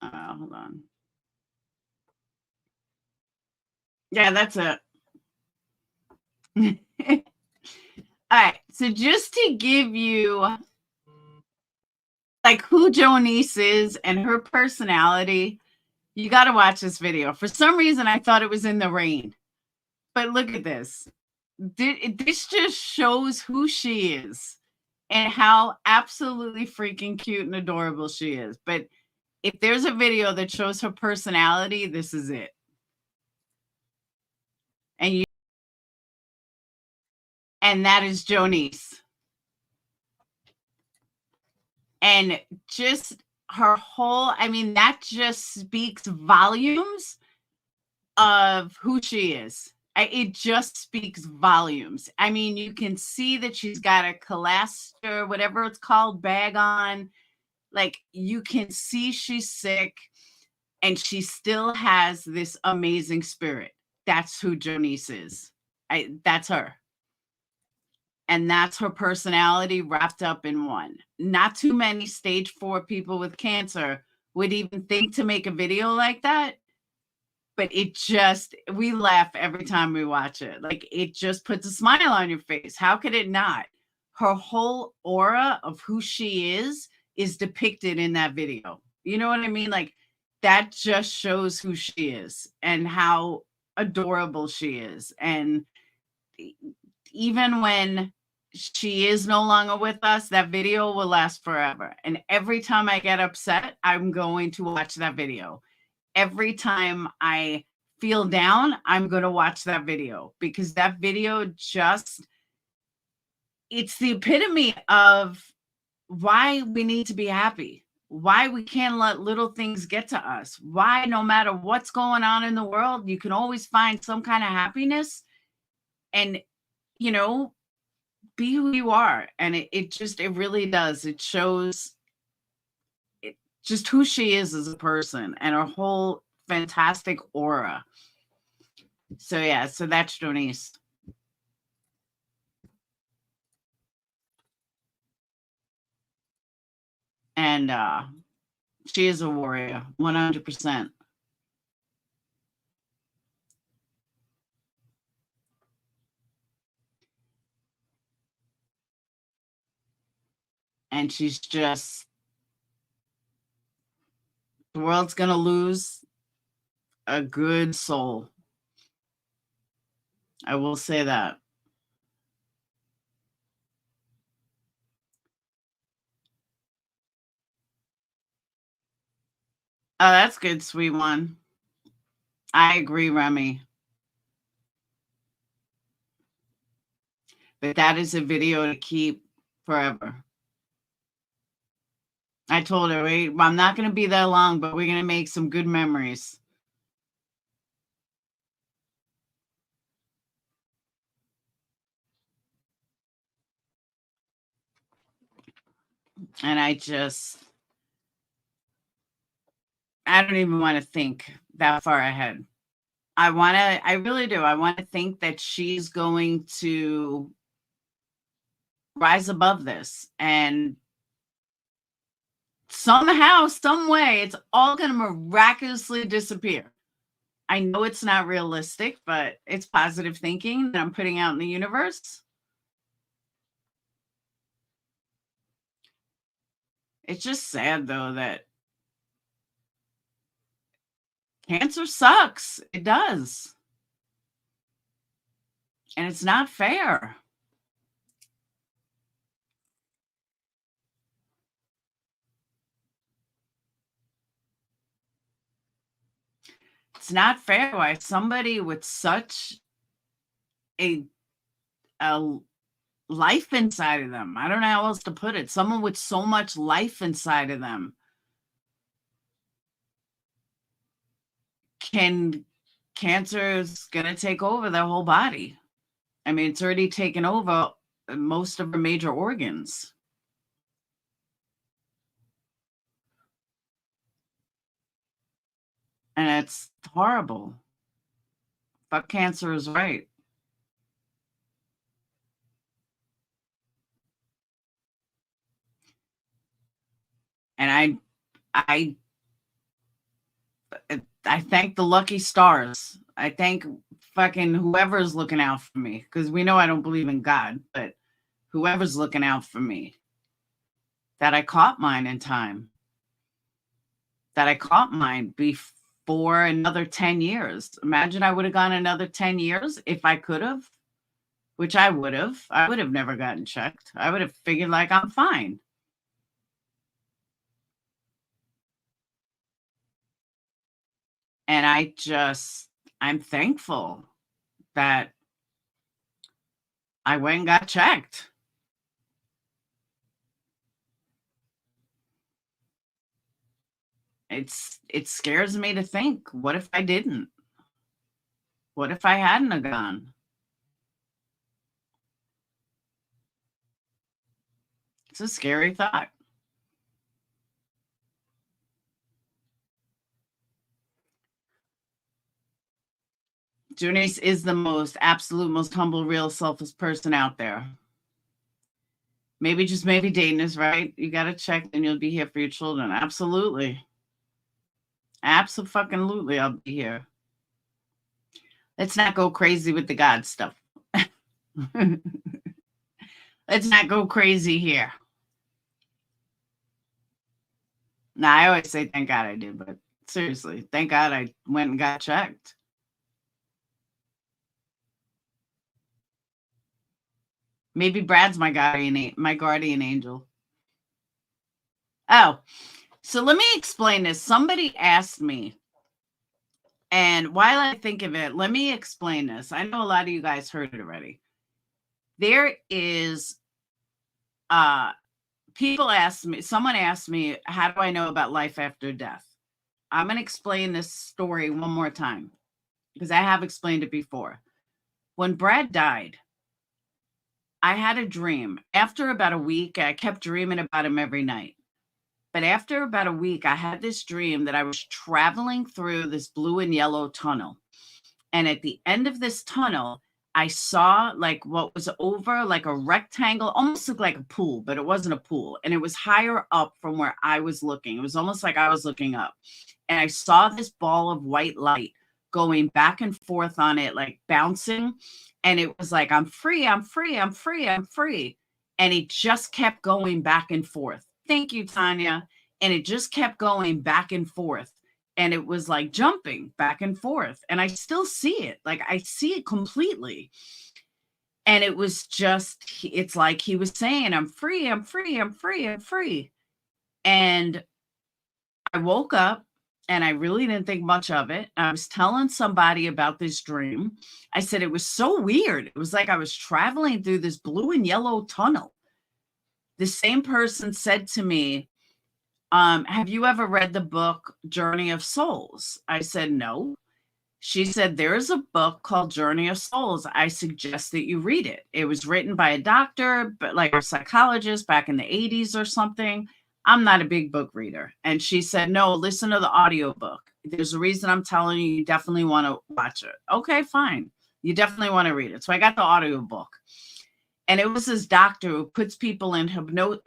Hold on. Yeah, that's it. All right. So just to give you like who Jonice is and her personality, you got to watch this video. For some reason, I thought it was in the rain. But look at this. This just shows who she is. and how absolutely freaking cute and adorable she is. But if there's a video that shows her personality, this is it. And that is Jonice. And just her whole, I mean, that just speaks volumes of who she is. It just speaks volumes. I mean, you can see that she's got a colaster, whatever it's called, bag on. Like, you can see she's sick and she still has this amazing spirit. That's who Jonice is. That's her. And that's her personality wrapped up in one. Not too many stage 4 people with cancer would even think to make a video like that. But we laugh every time we watch it. Like, it just puts a smile on your face. How could it not? Her whole aura of who she is depicted in that video. You know what I mean? Like, that just shows who she is and how adorable she is. And even when she is no longer with us, that video will last forever. And every time I get upset, I'm going to watch that video. Every time I feel down, I'm going to watch that video, because that video it's the epitome of why we need to be happy, why we can't let little things get to us, why no matter what's going on in the world, you can always find some kind of happiness and, you know, be who you are. And it really does. It shows just who she is as a person and her whole fantastic aura. So yeah, so that's Jonice. And she is a warrior, 100%. And she's just, the world's going to lose a good soul. I will say that. Oh, that's good, sweet one. I agree, Remy. But that is a video to keep forever. I told her, wait, I'm not going to be that long, but we're going to make some good memories. And I don't even want to think that far ahead. I really do. I want to think that she's going to rise above this, and somehow, some way, it's all going to miraculously disappear. I know it's not realistic, but it's positive thinking that I'm putting out in the universe. It's just sad, though, that cancer sucks. It does. And it's not fair. It's not fair why somebody with such a life inside of them, I don't know how else to put it, someone with so much life inside of them cancer is going to take over their whole body. I mean, it's already taken over most of her major organs. And it's horrible. Fuck cancer is right. And I thank the lucky stars. I thank fucking whoever's looking out for me, because we know I don't believe in God, but whoever's looking out for me, that I caught mine in time, that I caught mine before another 10 years. Imagine I would have gone another 10 years if I could have. which I would have. I would have never gotten checked. I would have figured like I'm fine. And I'm thankful that I went and got checked. It scares me to think, what if I didn't? What if I hadn't have gone? It's a scary thought. Jonice is the absolute most humble, real, selfless person out there. Maybe just maybe Dayton is right. You got to check and you'll be here for your children. Absolutely. Absolutely, I'll be here. Let's not go crazy with the God stuff. Let's not go crazy here. Now, I always say thank God I did, but seriously, thank God I went and got checked. Maybe Brad's my guardian angel. Oh, so let me explain this. Somebody asked me, and while I think of it, let me explain this. I know a lot of you guys heard it already. There is, someone asked me, how do I know about life after death? I'm going to explain this story one more time because I have explained it before. When Brad died, I had a dream. After about a week, I kept dreaming about him every night. But after about a week, I had this dream that I was traveling through this blue and yellow tunnel. And at the end of this tunnel, I saw like what was over like a rectangle, almost looked like a pool, but it wasn't a pool. And it was higher up from where I was looking. It was almost like I was looking up. And I saw this ball of white light going back and forth on it, like bouncing. And it was like, I'm free, I'm free, I'm free, I'm free. And it just kept going back and forth. Thank you, Tanya. And it just kept going back and forth. And it was like jumping back and forth. And I still see it. Like I see it completely. And it was just, it's like he was saying, I'm free, I'm free, I'm free, I'm free. And I woke up and I really didn't think much of it. I was telling somebody about this dream. I said, it was so weird. It was like I was traveling through this blue and yellow tunnel. The same person said to me, have you ever read the book Journey of Souls? I said, no. She said, there's a book called Journey of Souls. I suggest that you read it. It was written by a doctor, but like a psychologist back in the 80s or something. I'm not a big book reader. And she said, no, listen to the audiobook. There's a reason I'm telling you, you definitely want to watch it. Okay, fine. You definitely want to read it. So I got the audiobook. And it was this doctor who puts people in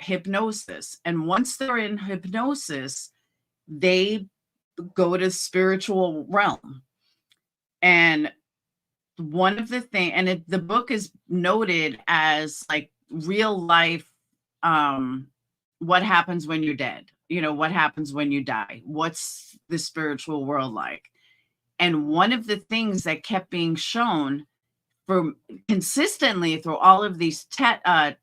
hypnosis. And once they're in hypnosis, they go to spiritual realm. And one of the things, and the book is noted as like real life, what happens when you're dead? You know, what happens when you die? What's the spiritual world like? And one of the things that kept being shown for consistently through all of these test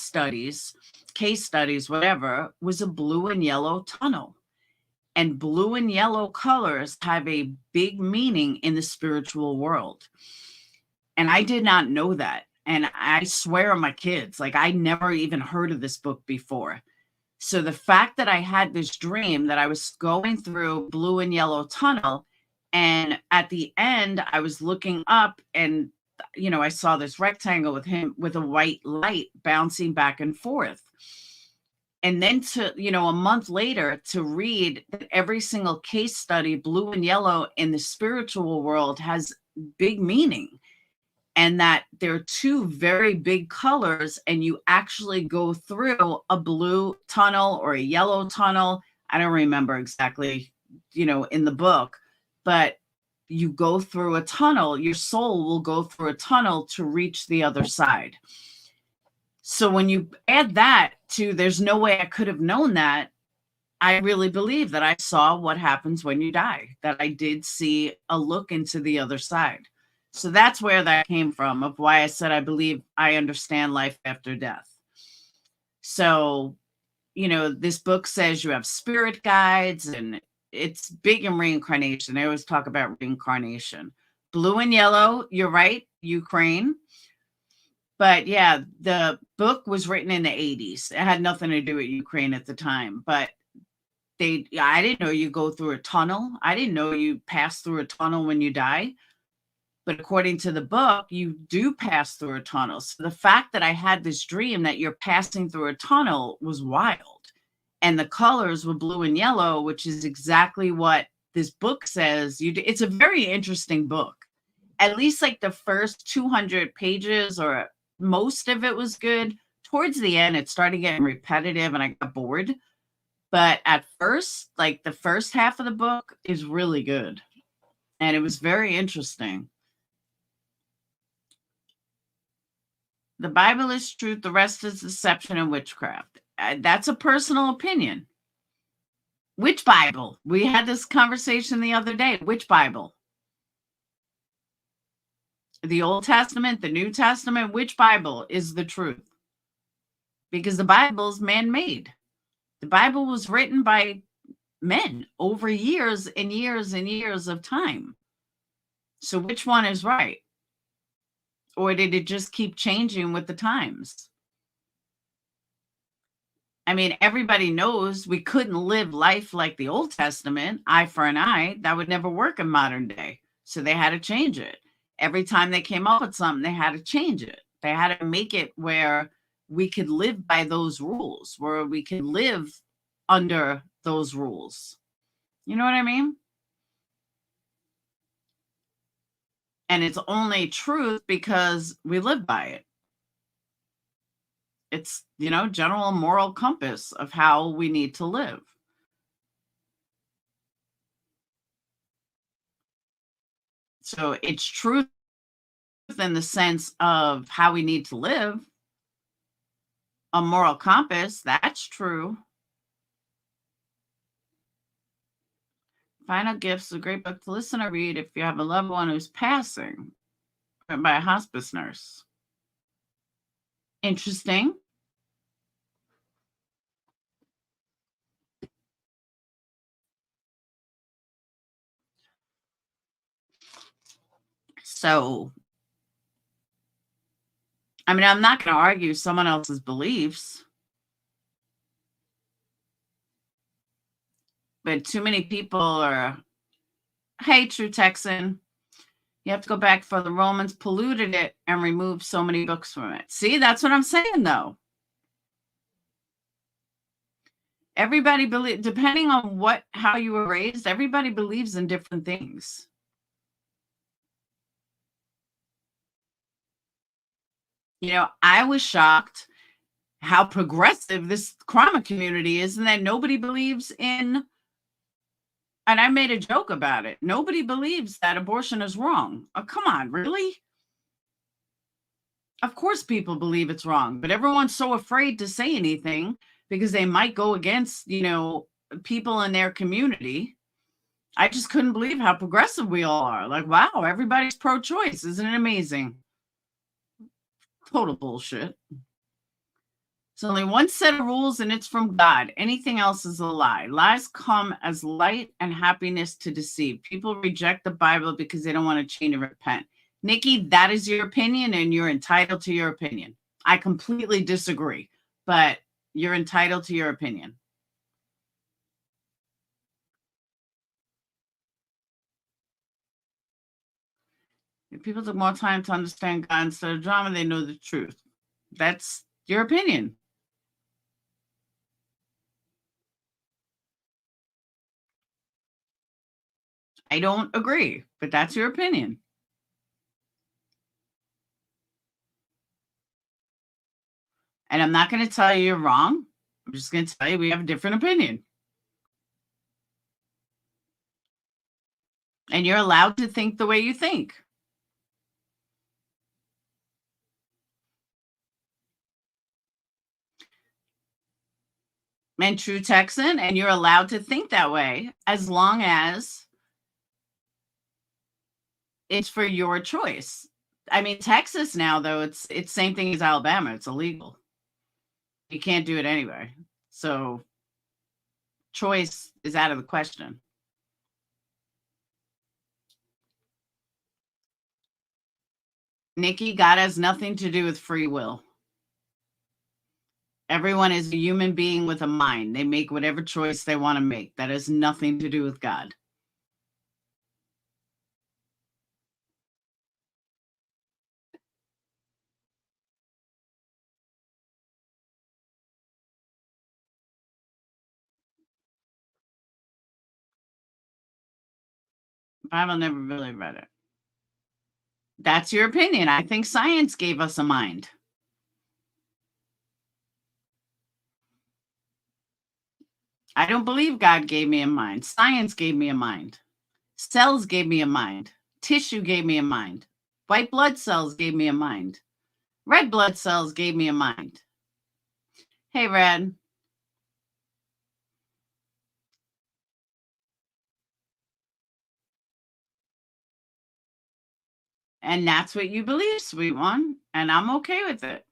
studies, case studies, whatever, was a blue and yellow tunnel. And blue and yellow colors have a big meaning in the spiritual world. And I did not know that. And I swear on my kids, like I never even heard of this book before. So the fact that I had this dream that I was going through blue and yellow tunnel, and at the end, I was looking up and, you know, I saw this rectangle with him with a white light bouncing back and forth. And then to, you know, a month later to read that every single case study, blue and yellow in the spiritual world has big meaning. And that there are two very big colors and you actually go through a blue tunnel or a yellow tunnel. I don't remember exactly, you know, in the book, but you go through a tunnel, your soul will go through a tunnel to reach the other side. So when you add that to, there's no way I could have known that, I really believe that I saw what happens when you die, that I did see a look into the other side. So that's where that came from, of why I said I believe I understand life after death. So, this book says you have spirit guides, and it's big in reincarnation. I always talk about reincarnation. Blue and yellow, you're right, Ukraine. But yeah, the book was written in the 80s. It had nothing to do with Ukraine at the time. But I didn't know you go through a tunnel. I didn't know you pass through a tunnel when you die. But according to the book, you do pass through a tunnel. So the fact that I had this dream that you're passing through a tunnel was wild. And the colors were blue and yellow, which is exactly what this book says. It's a very interesting book. At least like the first 200 pages or most of it was good. Towards the end, it started getting repetitive and I got bored. But at first, like the first half of the book is really good. And it was very interesting. The Bible is truth. The rest is deception and witchcraft. That's a personal opinion. Which Bible? We had this conversation the other day. Which Bible? The Old Testament, the New Testament? Which Bible is the truth? Because the Bible's man-made. The Bible was written by men over years and years and years of time. So which one is right? Or did it just keep changing with the times? I mean, everybody knows we couldn't live life like the Old Testament, eye for an eye. That would never work in modern day. So they had to change it. Every time they came up with something, they had to change it. They had to make it where we could live by those rules, where we could live under those rules. You know what I mean? And it's only truth because we live by it. It's, general moral compass of how we need to live. So it's truth in the sense of how we need to live. A moral compass, that's true. Final Gifts, a great book to listen or read if you have a loved one who's passing, written by a hospice nurse. Interesting. So, I mean, I'm not going to argue someone else's beliefs, but too many people are, hey, True Texan, you have to go back for the Romans polluted it and removed so many books from it. See, that's what I'm saying, though. Everybody believes, depending on how you were raised, everybody believes in different things. I was shocked how progressive this karma community is, and that nobody believes in, and I made a joke about it, nobody believes that abortion is wrong. Oh, come on, really? Of course people believe it's wrong, but everyone's so afraid to say anything because they might go against, people in their community. I just couldn't believe how progressive we all are. Like, wow, everybody's pro-choice. Isn't it amazing? Total bullshit. It's only one set of rules, and it's from God. Anything else is a lie. Lies come as light and happiness to deceive. People reject the Bible because they don't want to change and repent. Nikki, that is your opinion, and you're entitled to your opinion. I completely disagree, but you're entitled to your opinion. If people took more time to understand God instead of drama, they know the truth. That's your opinion. I don't agree, but that's your opinion. And I'm not going to tell you you're wrong. I'm just going to tell you we have a different opinion. And you're allowed to think the way you think. And True Texan, and you're allowed to think that way as long as it's for your choice. I mean, Texas now, though, it's same thing as Alabama. It's illegal. You can't do it anyway. So choice is out of the question. Nikki, God has nothing to do with free will. Everyone is a human being with a mind. They make whatever choice they want to make. That has nothing to do with God. Bible never really read it. That's your opinion. I think science gave us a mind. I don't believe God gave me a mind. Science gave me a mind. Cells gave me a mind. Tissue gave me a mind. White blood cells gave me a mind. Red blood cells gave me a mind. Hey, Red. And that's what you believe, sweet one. And I'm okay with it.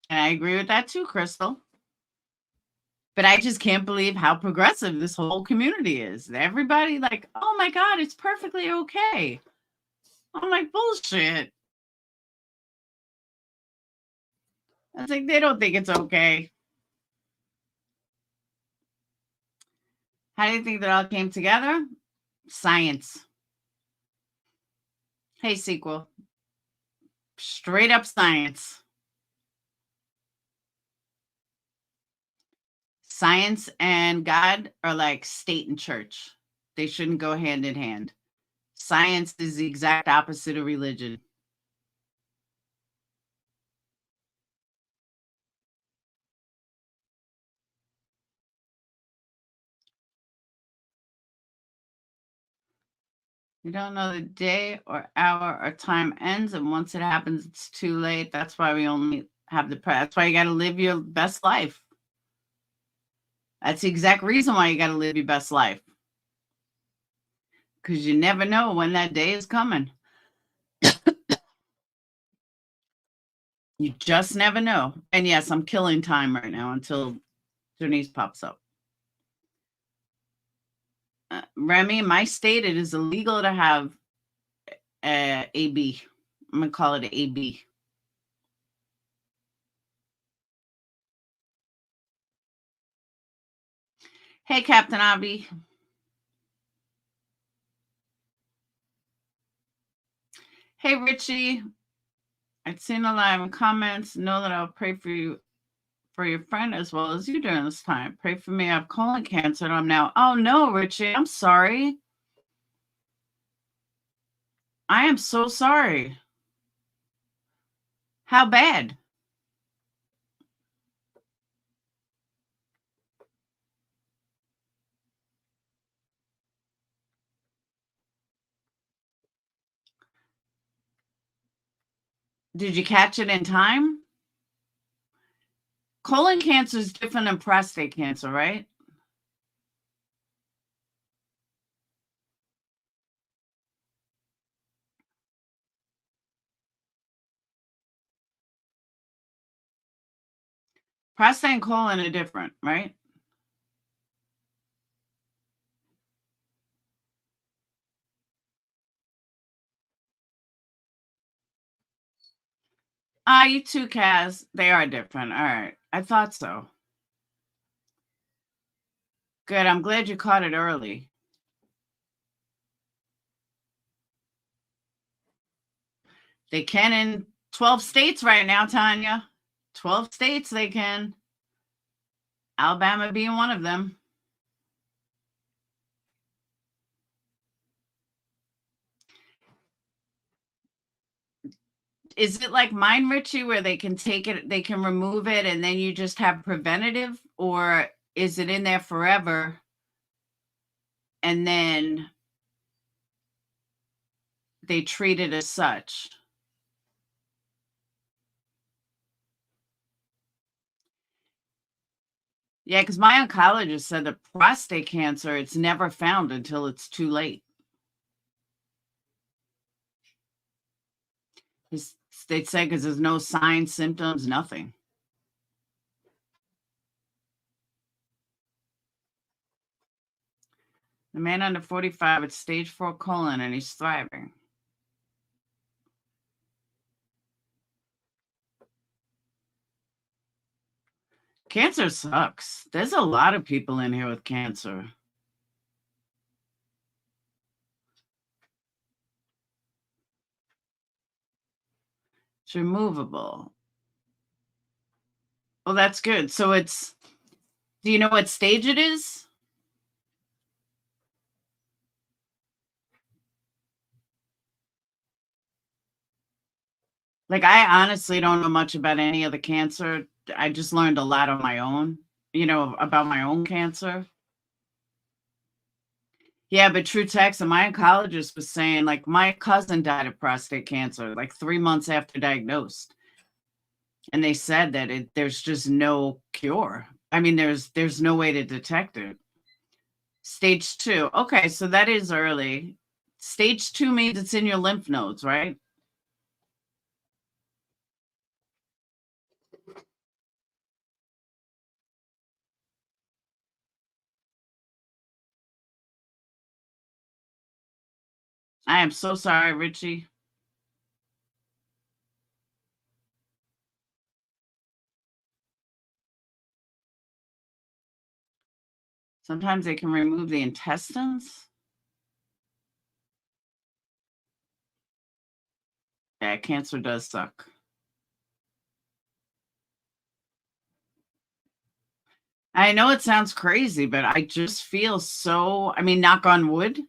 And I agree with that too, Crystal. But I just can't believe how progressive this whole community is. Everybody like, oh my God, it's perfectly okay. I'm like, bullshit. I was like, they don't think it's okay. How do you think that all came together? Science. Hey, sequel. Straight up science. Science and God are like state and church. They shouldn't go hand in hand. Science is the exact opposite of religion. You don't know the day or hour or time ends, and once it happens, it's too late. That's why we only have the present. That's why you got to live your best life. That's the exact reason why you got to live your best life. Because you never know when that day is coming. You just never know. And yes, I'm killing time right now until Jonice pops up. Remy, in my state, it is illegal to have AB. I'm going to call it AB. Hey, Captain Avi. Hey, Richie. I'd seen a lot of comments. Know that I'll pray for you, for your friend as well as you during this time. Pray for me. I have colon cancer and I'm now. Oh, no, Richie. I'm sorry. I am so sorry. How bad? Did you catch it in time? Colon cancer is different than prostate cancer, right? Prostate and colon are different, right? You too, Kaz. They are different. All right. I thought so. Good. I'm glad you caught it early. They can in 12 states right now, Tanya. 12 states they can. Alabama being one of them. Is it like mine, Richie, where they can take it, they can remove it, and then you just have preventative? Or is it in there forever? And then they treat it as such? Yeah, because my oncologist said that prostate cancer, it's never found until it's too late. They'd say because there's no signs, symptoms, nothing. The man under 45 with stage 4 colon, and he's thriving. Cancer sucks. There's a lot of people in here with cancer. It's removable. Well, that's good. So do you know what stage it is? Like, I honestly don't know much about any other cancer. I just learned a lot on my own, about my own cancer. Yeah, but true text, and my oncologist was saying, like, my cousin died of prostate cancer, like 3 months after diagnosed. And they said that there's just no cure. I mean, there's no way to detect it. Stage 2. Okay, so that is early. Stage 2 means it's in your lymph nodes, right? I am so sorry, Richie. Sometimes they can remove the intestines. Yeah, cancer does suck. I know it sounds crazy, but I just feel I mean, knock on wood,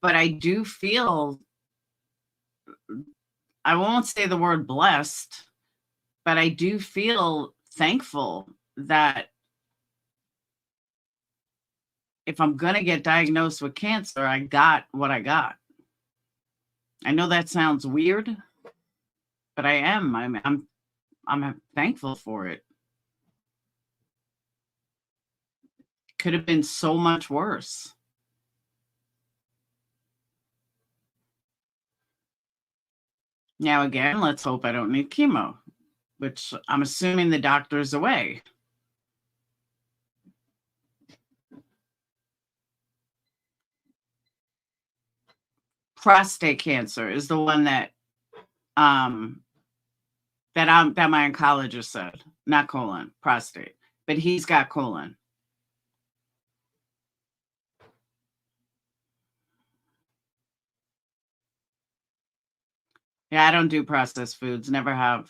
but I do feel, I won't say the word blessed, but I do feel thankful that if I'm going to get diagnosed with cancer, I got what I got. I know that sounds weird, but I am. I'm thankful for it. Could have been so much worse. Now, again, let's hope I don't need chemo, which I'm assuming the doctor's away. Prostate cancer is the one that that my oncologist said, not colon, prostate, but he's got colon. Yeah, I don't do processed foods, never have.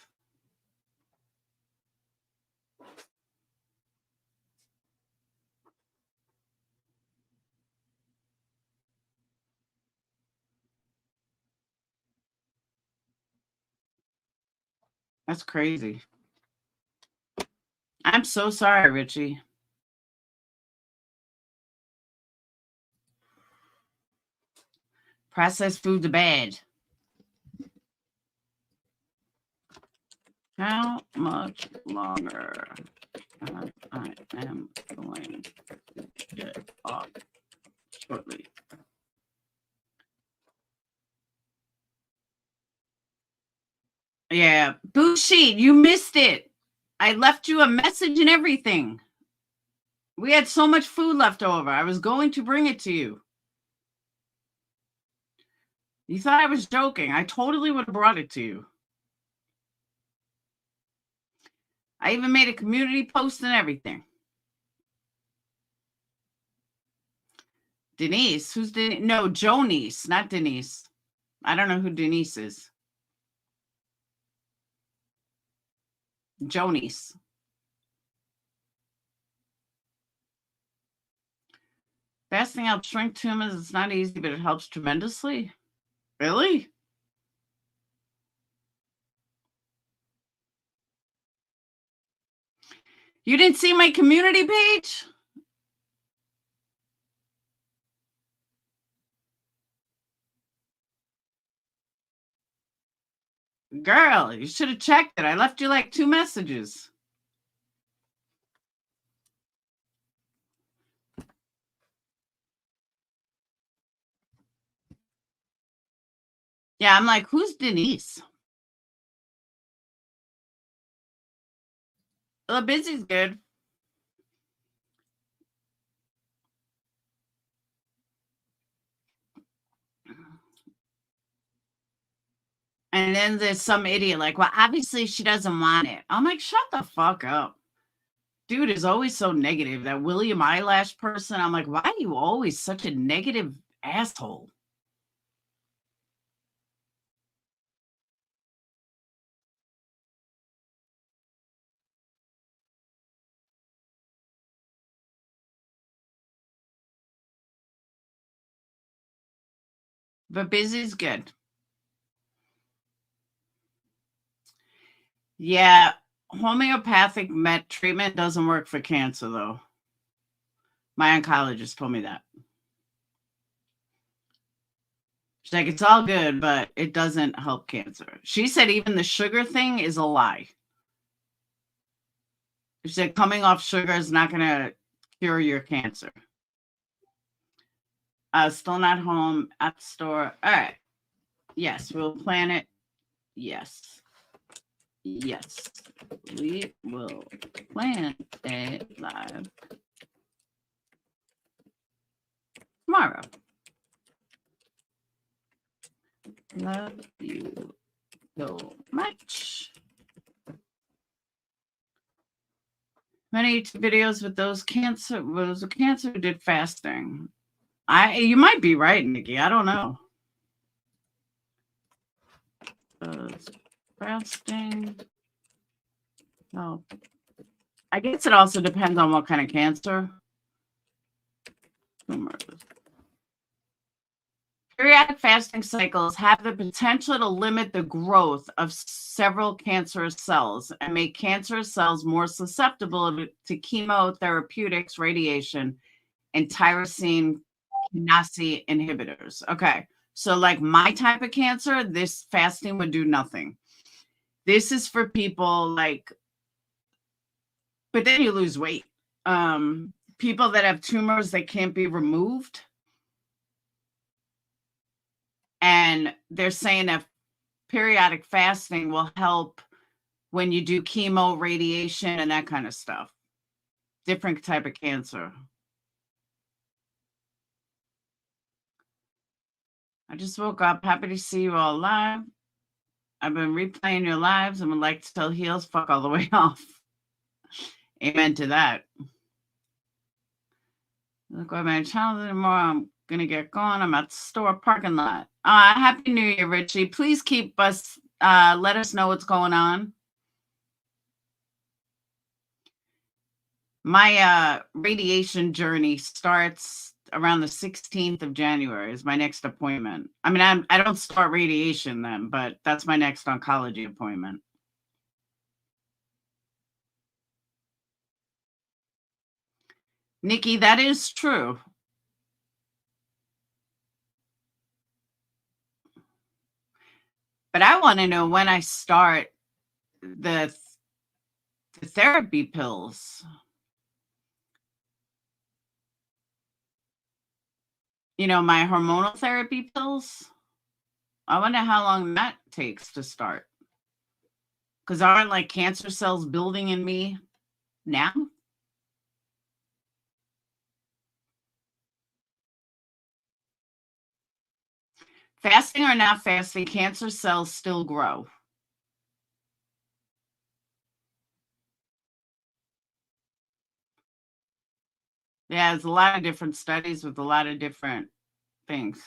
That's crazy. I'm so sorry, Richie. Processed foods are bad. How much longer? I am going to get off shortly. Yeah, Bushi, you missed it. I left you a message and everything. We had so much food left over. I was going to bring it to you. You thought I was joking. I totally would have brought it to you. I even made a community post and everything. Denise, who's Denise? No, Jonice, not Denise. I don't know who Denise is. Jonice. Fasting helps shrink tumors. It's not easy, but it helps tremendously. Really? You didn't see my community page? Girl, you should have checked it. I left you like 2 messages. Yeah, I'm like, who's Denise? Well, busy's good. And then there's some idiot like, well, obviously she doesn't want it. I'm like, shut the fuck up. Dude is always so negative. That William Eyelash person, I'm like, why are you always such a negative asshole? But busy's good. Yeah, homeopathic treatment doesn't work for cancer, though. My oncologist told me that. She's like, it's all good, but it doesn't help cancer. She said even the sugar thing is a lie. She said coming off sugar is not going to cure your cancer. Still not home, at the store. All right. Yes, we'll plan it. Yes. Yes. We will plan a live tomorrow. Love you so much. Many videos with those cancer who did fasting. You might be right, Nikki. I don't know. Fasting. Oh, I guess it also depends on what kind of cancer. Periodic fasting cycles have the potential to limit the growth of several cancerous cells and make cancerous cells more susceptible to chemotherapeutics, radiation, and tyrosine kinase inhibitors. Okay, so like my type of cancer, this fasting would do nothing. This is for people like, but then you lose weight. People that have tumors that can't be removed. And they're saying that periodic fasting will help when you do chemo, radiation, and that kind of stuff. Different type of cancer. I just woke up. Happy to see you all live. I've been replaying your lives and would like to tell heels fuck all the way off. Amen to that. Look at my channel anymore. I'm going to get going. I'm at the store parking lot. Happy New Year, Richie. Please keep us, let us know what's going on. My radiation journey starts around the 16th of January is my next appointment. I mean, I don't start radiation then, but that's my next oncology appointment. Nikki, that is true. But I want to know when I start the therapy pills. You know, my hormonal therapy pills. I wonder how long that takes to start. Because aren't like cancer cells building in me now? Fasting or not fasting, cancer cells still grow. Yeah, there's a lot of different studies with a lot of different things.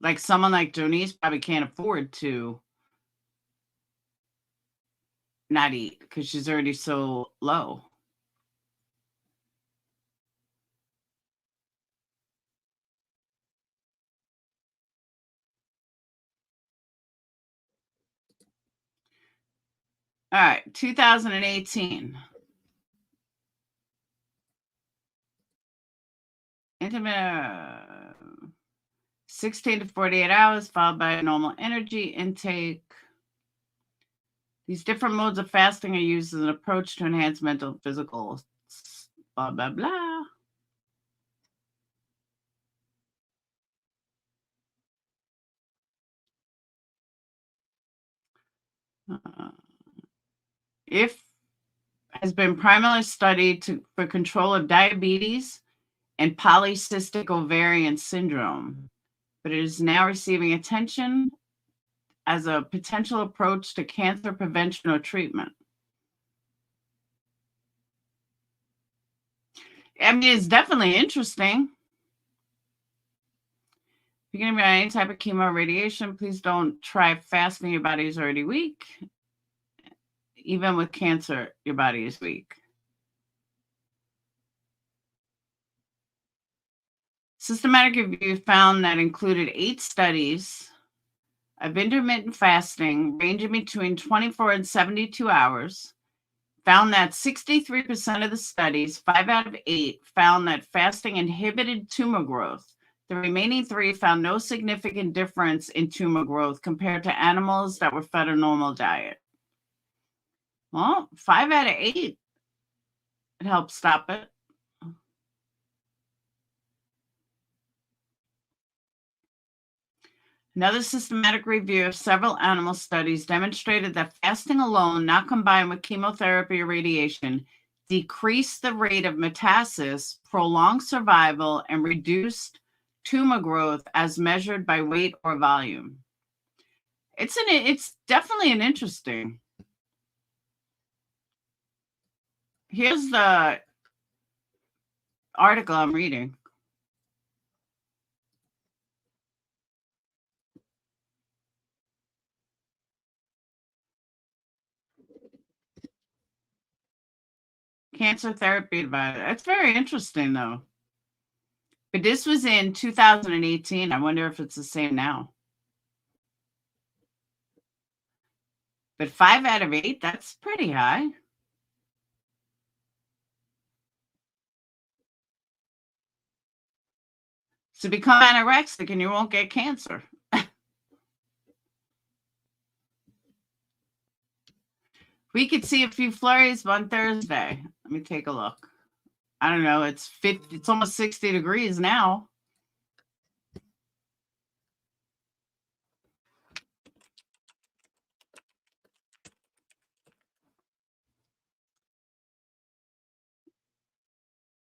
Like someone like Jonice probably can't afford to not eat because she's already so low. All right, 2018. Intimate 16 to 48 hours, followed by a normal energy intake. These different modes of fasting are used as an approach to enhance mental and physical Blah, blah, blah. If has been primarily studied for control of diabetes and polycystic ovarian syndrome, but it is now receiving attention as a potential approach to cancer prevention or treatment. I mean, it's definitely interesting. If you're going to be on any type of chemo or radiation, please don't try fasting. Your body is already weak. Even with cancer, your body is weak. Systematic review found that included 8 studies of intermittent fasting ranging between 24 and 72 hours, found that 63% of the studies, 5 out of 8, found that fasting inhibited tumor growth. The remaining 3 found no significant difference in tumor growth compared to animals that were fed a normal diet. Well, 5 out of 8, it helped stop it. Another systematic review of several animal studies demonstrated that fasting alone, not combined with chemotherapy or radiation, decreased the rate of metastasis, prolonged survival, and reduced tumor growth as measured by weight or volume. It's definitely an interesting. Here's the article I'm reading. Cancer therapy advisor. That's very interesting, though. But this was in 2018. I wonder if it's the same now. But 5 out of 8, that's pretty high. So become anorexic and you won't get cancer. We could see a few flurries on Thursday. Let me take a look. I don't know. It's almost 60 degrees now.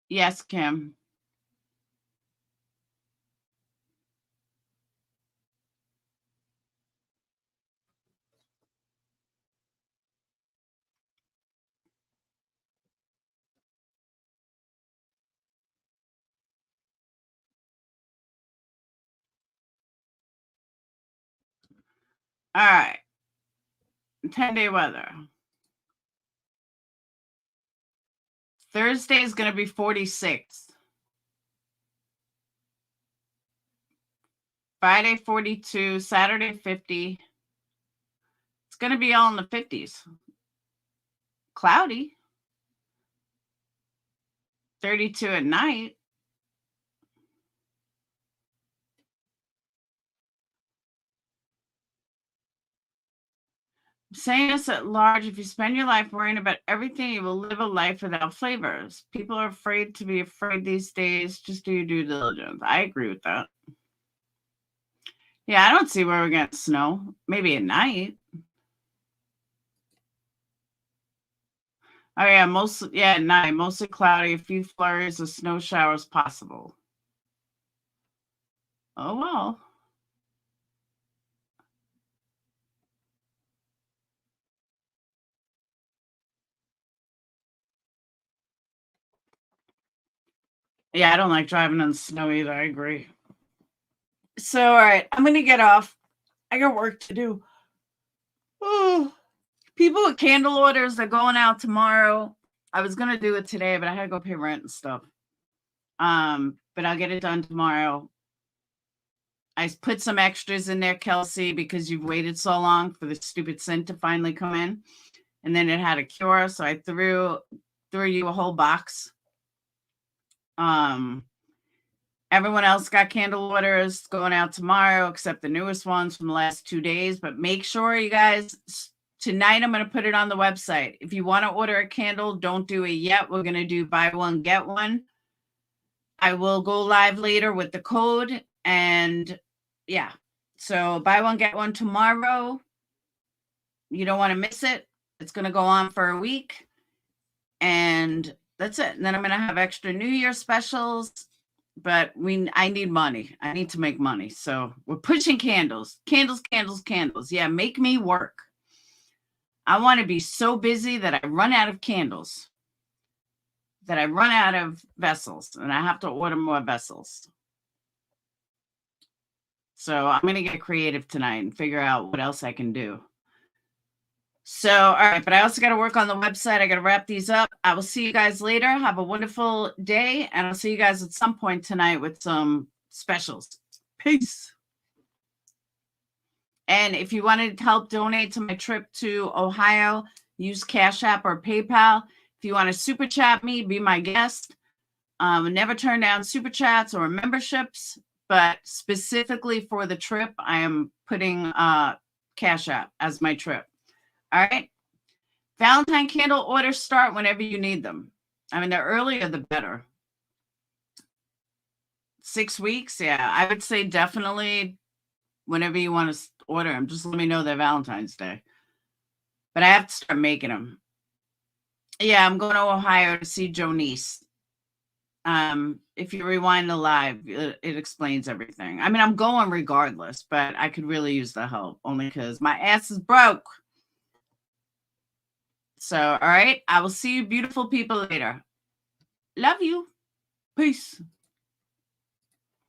Yes, Kim. All right. 10-day weather. Thursday is going to be 46. Friday, 42. Saturday, 50. It's going to be all in the 50s. Cloudy. 32 at night. Saying this at large, if you spend your life worrying about everything, you will live a life without flavors. People are afraid to be afraid these days. Just do your due diligence. I agree with that. Yeah, I don't see where we're getting snow. Maybe at night. Oh yeah, at night. Mostly cloudy. A few flurries of snow showers possible. Oh well. Yeah, I don't like driving in the snow either. I agree. So, all right, I'm going to get off. I got work to do. Oh, people with candle orders are going out tomorrow. I was going to do it today, but I had to go pay rent and stuff. But I'll get it done tomorrow. I put some extras in there, Kelsey, because you've waited so long for the stupid scent to finally come in. And then it had a cure, so I threw you a whole box. Everyone else got candle orders going out tomorrow, except the newest ones from the last 2 days. But make sure you guys Tonight, I'm going to put it on the website. If you want to order a candle, don't do it yet. We're going to do buy one, get one. I will go live later with the code. And yeah, so buy one, get one tomorrow. You don't want to miss it. It's going to go on for a week. And that's it. And then I'm going to have extra New Year specials. But I need money. I need to make money. So we're pushing candles. Candles, candles, candles. Yeah, make me work. I want to be so busy that I run out of candles, that I run out of vessels, and I have to order more vessels. So I'm going to get creative tonight and figure out what else I can do. So, all right, but I also got to work on the website. I got to wrap these up. I will see you guys later. Have a wonderful day, and I'll see you guys at some point tonight with some specials. Peace. And if you wanted to help donate to my trip to Ohio, use Cash App or PayPal. If you want to super chat me, be my guest. Never turn down super chats or memberships, but specifically for the trip, I am putting Cash App as my trip. All right. Valentine candle orders start whenever you need them. I mean, the earlier, the better. 6 weeks. Yeah, I would say definitely whenever you want to order them, just let me know they're Valentine's Day. But I have to start making them. Yeah, I'm going to Ohio to see Jonice. If you rewind the live, it explains everything. I mean, I'm going regardless, but I could really use the help only because my ass is broke. So, all right, I will see you beautiful people later. Love you. Peace.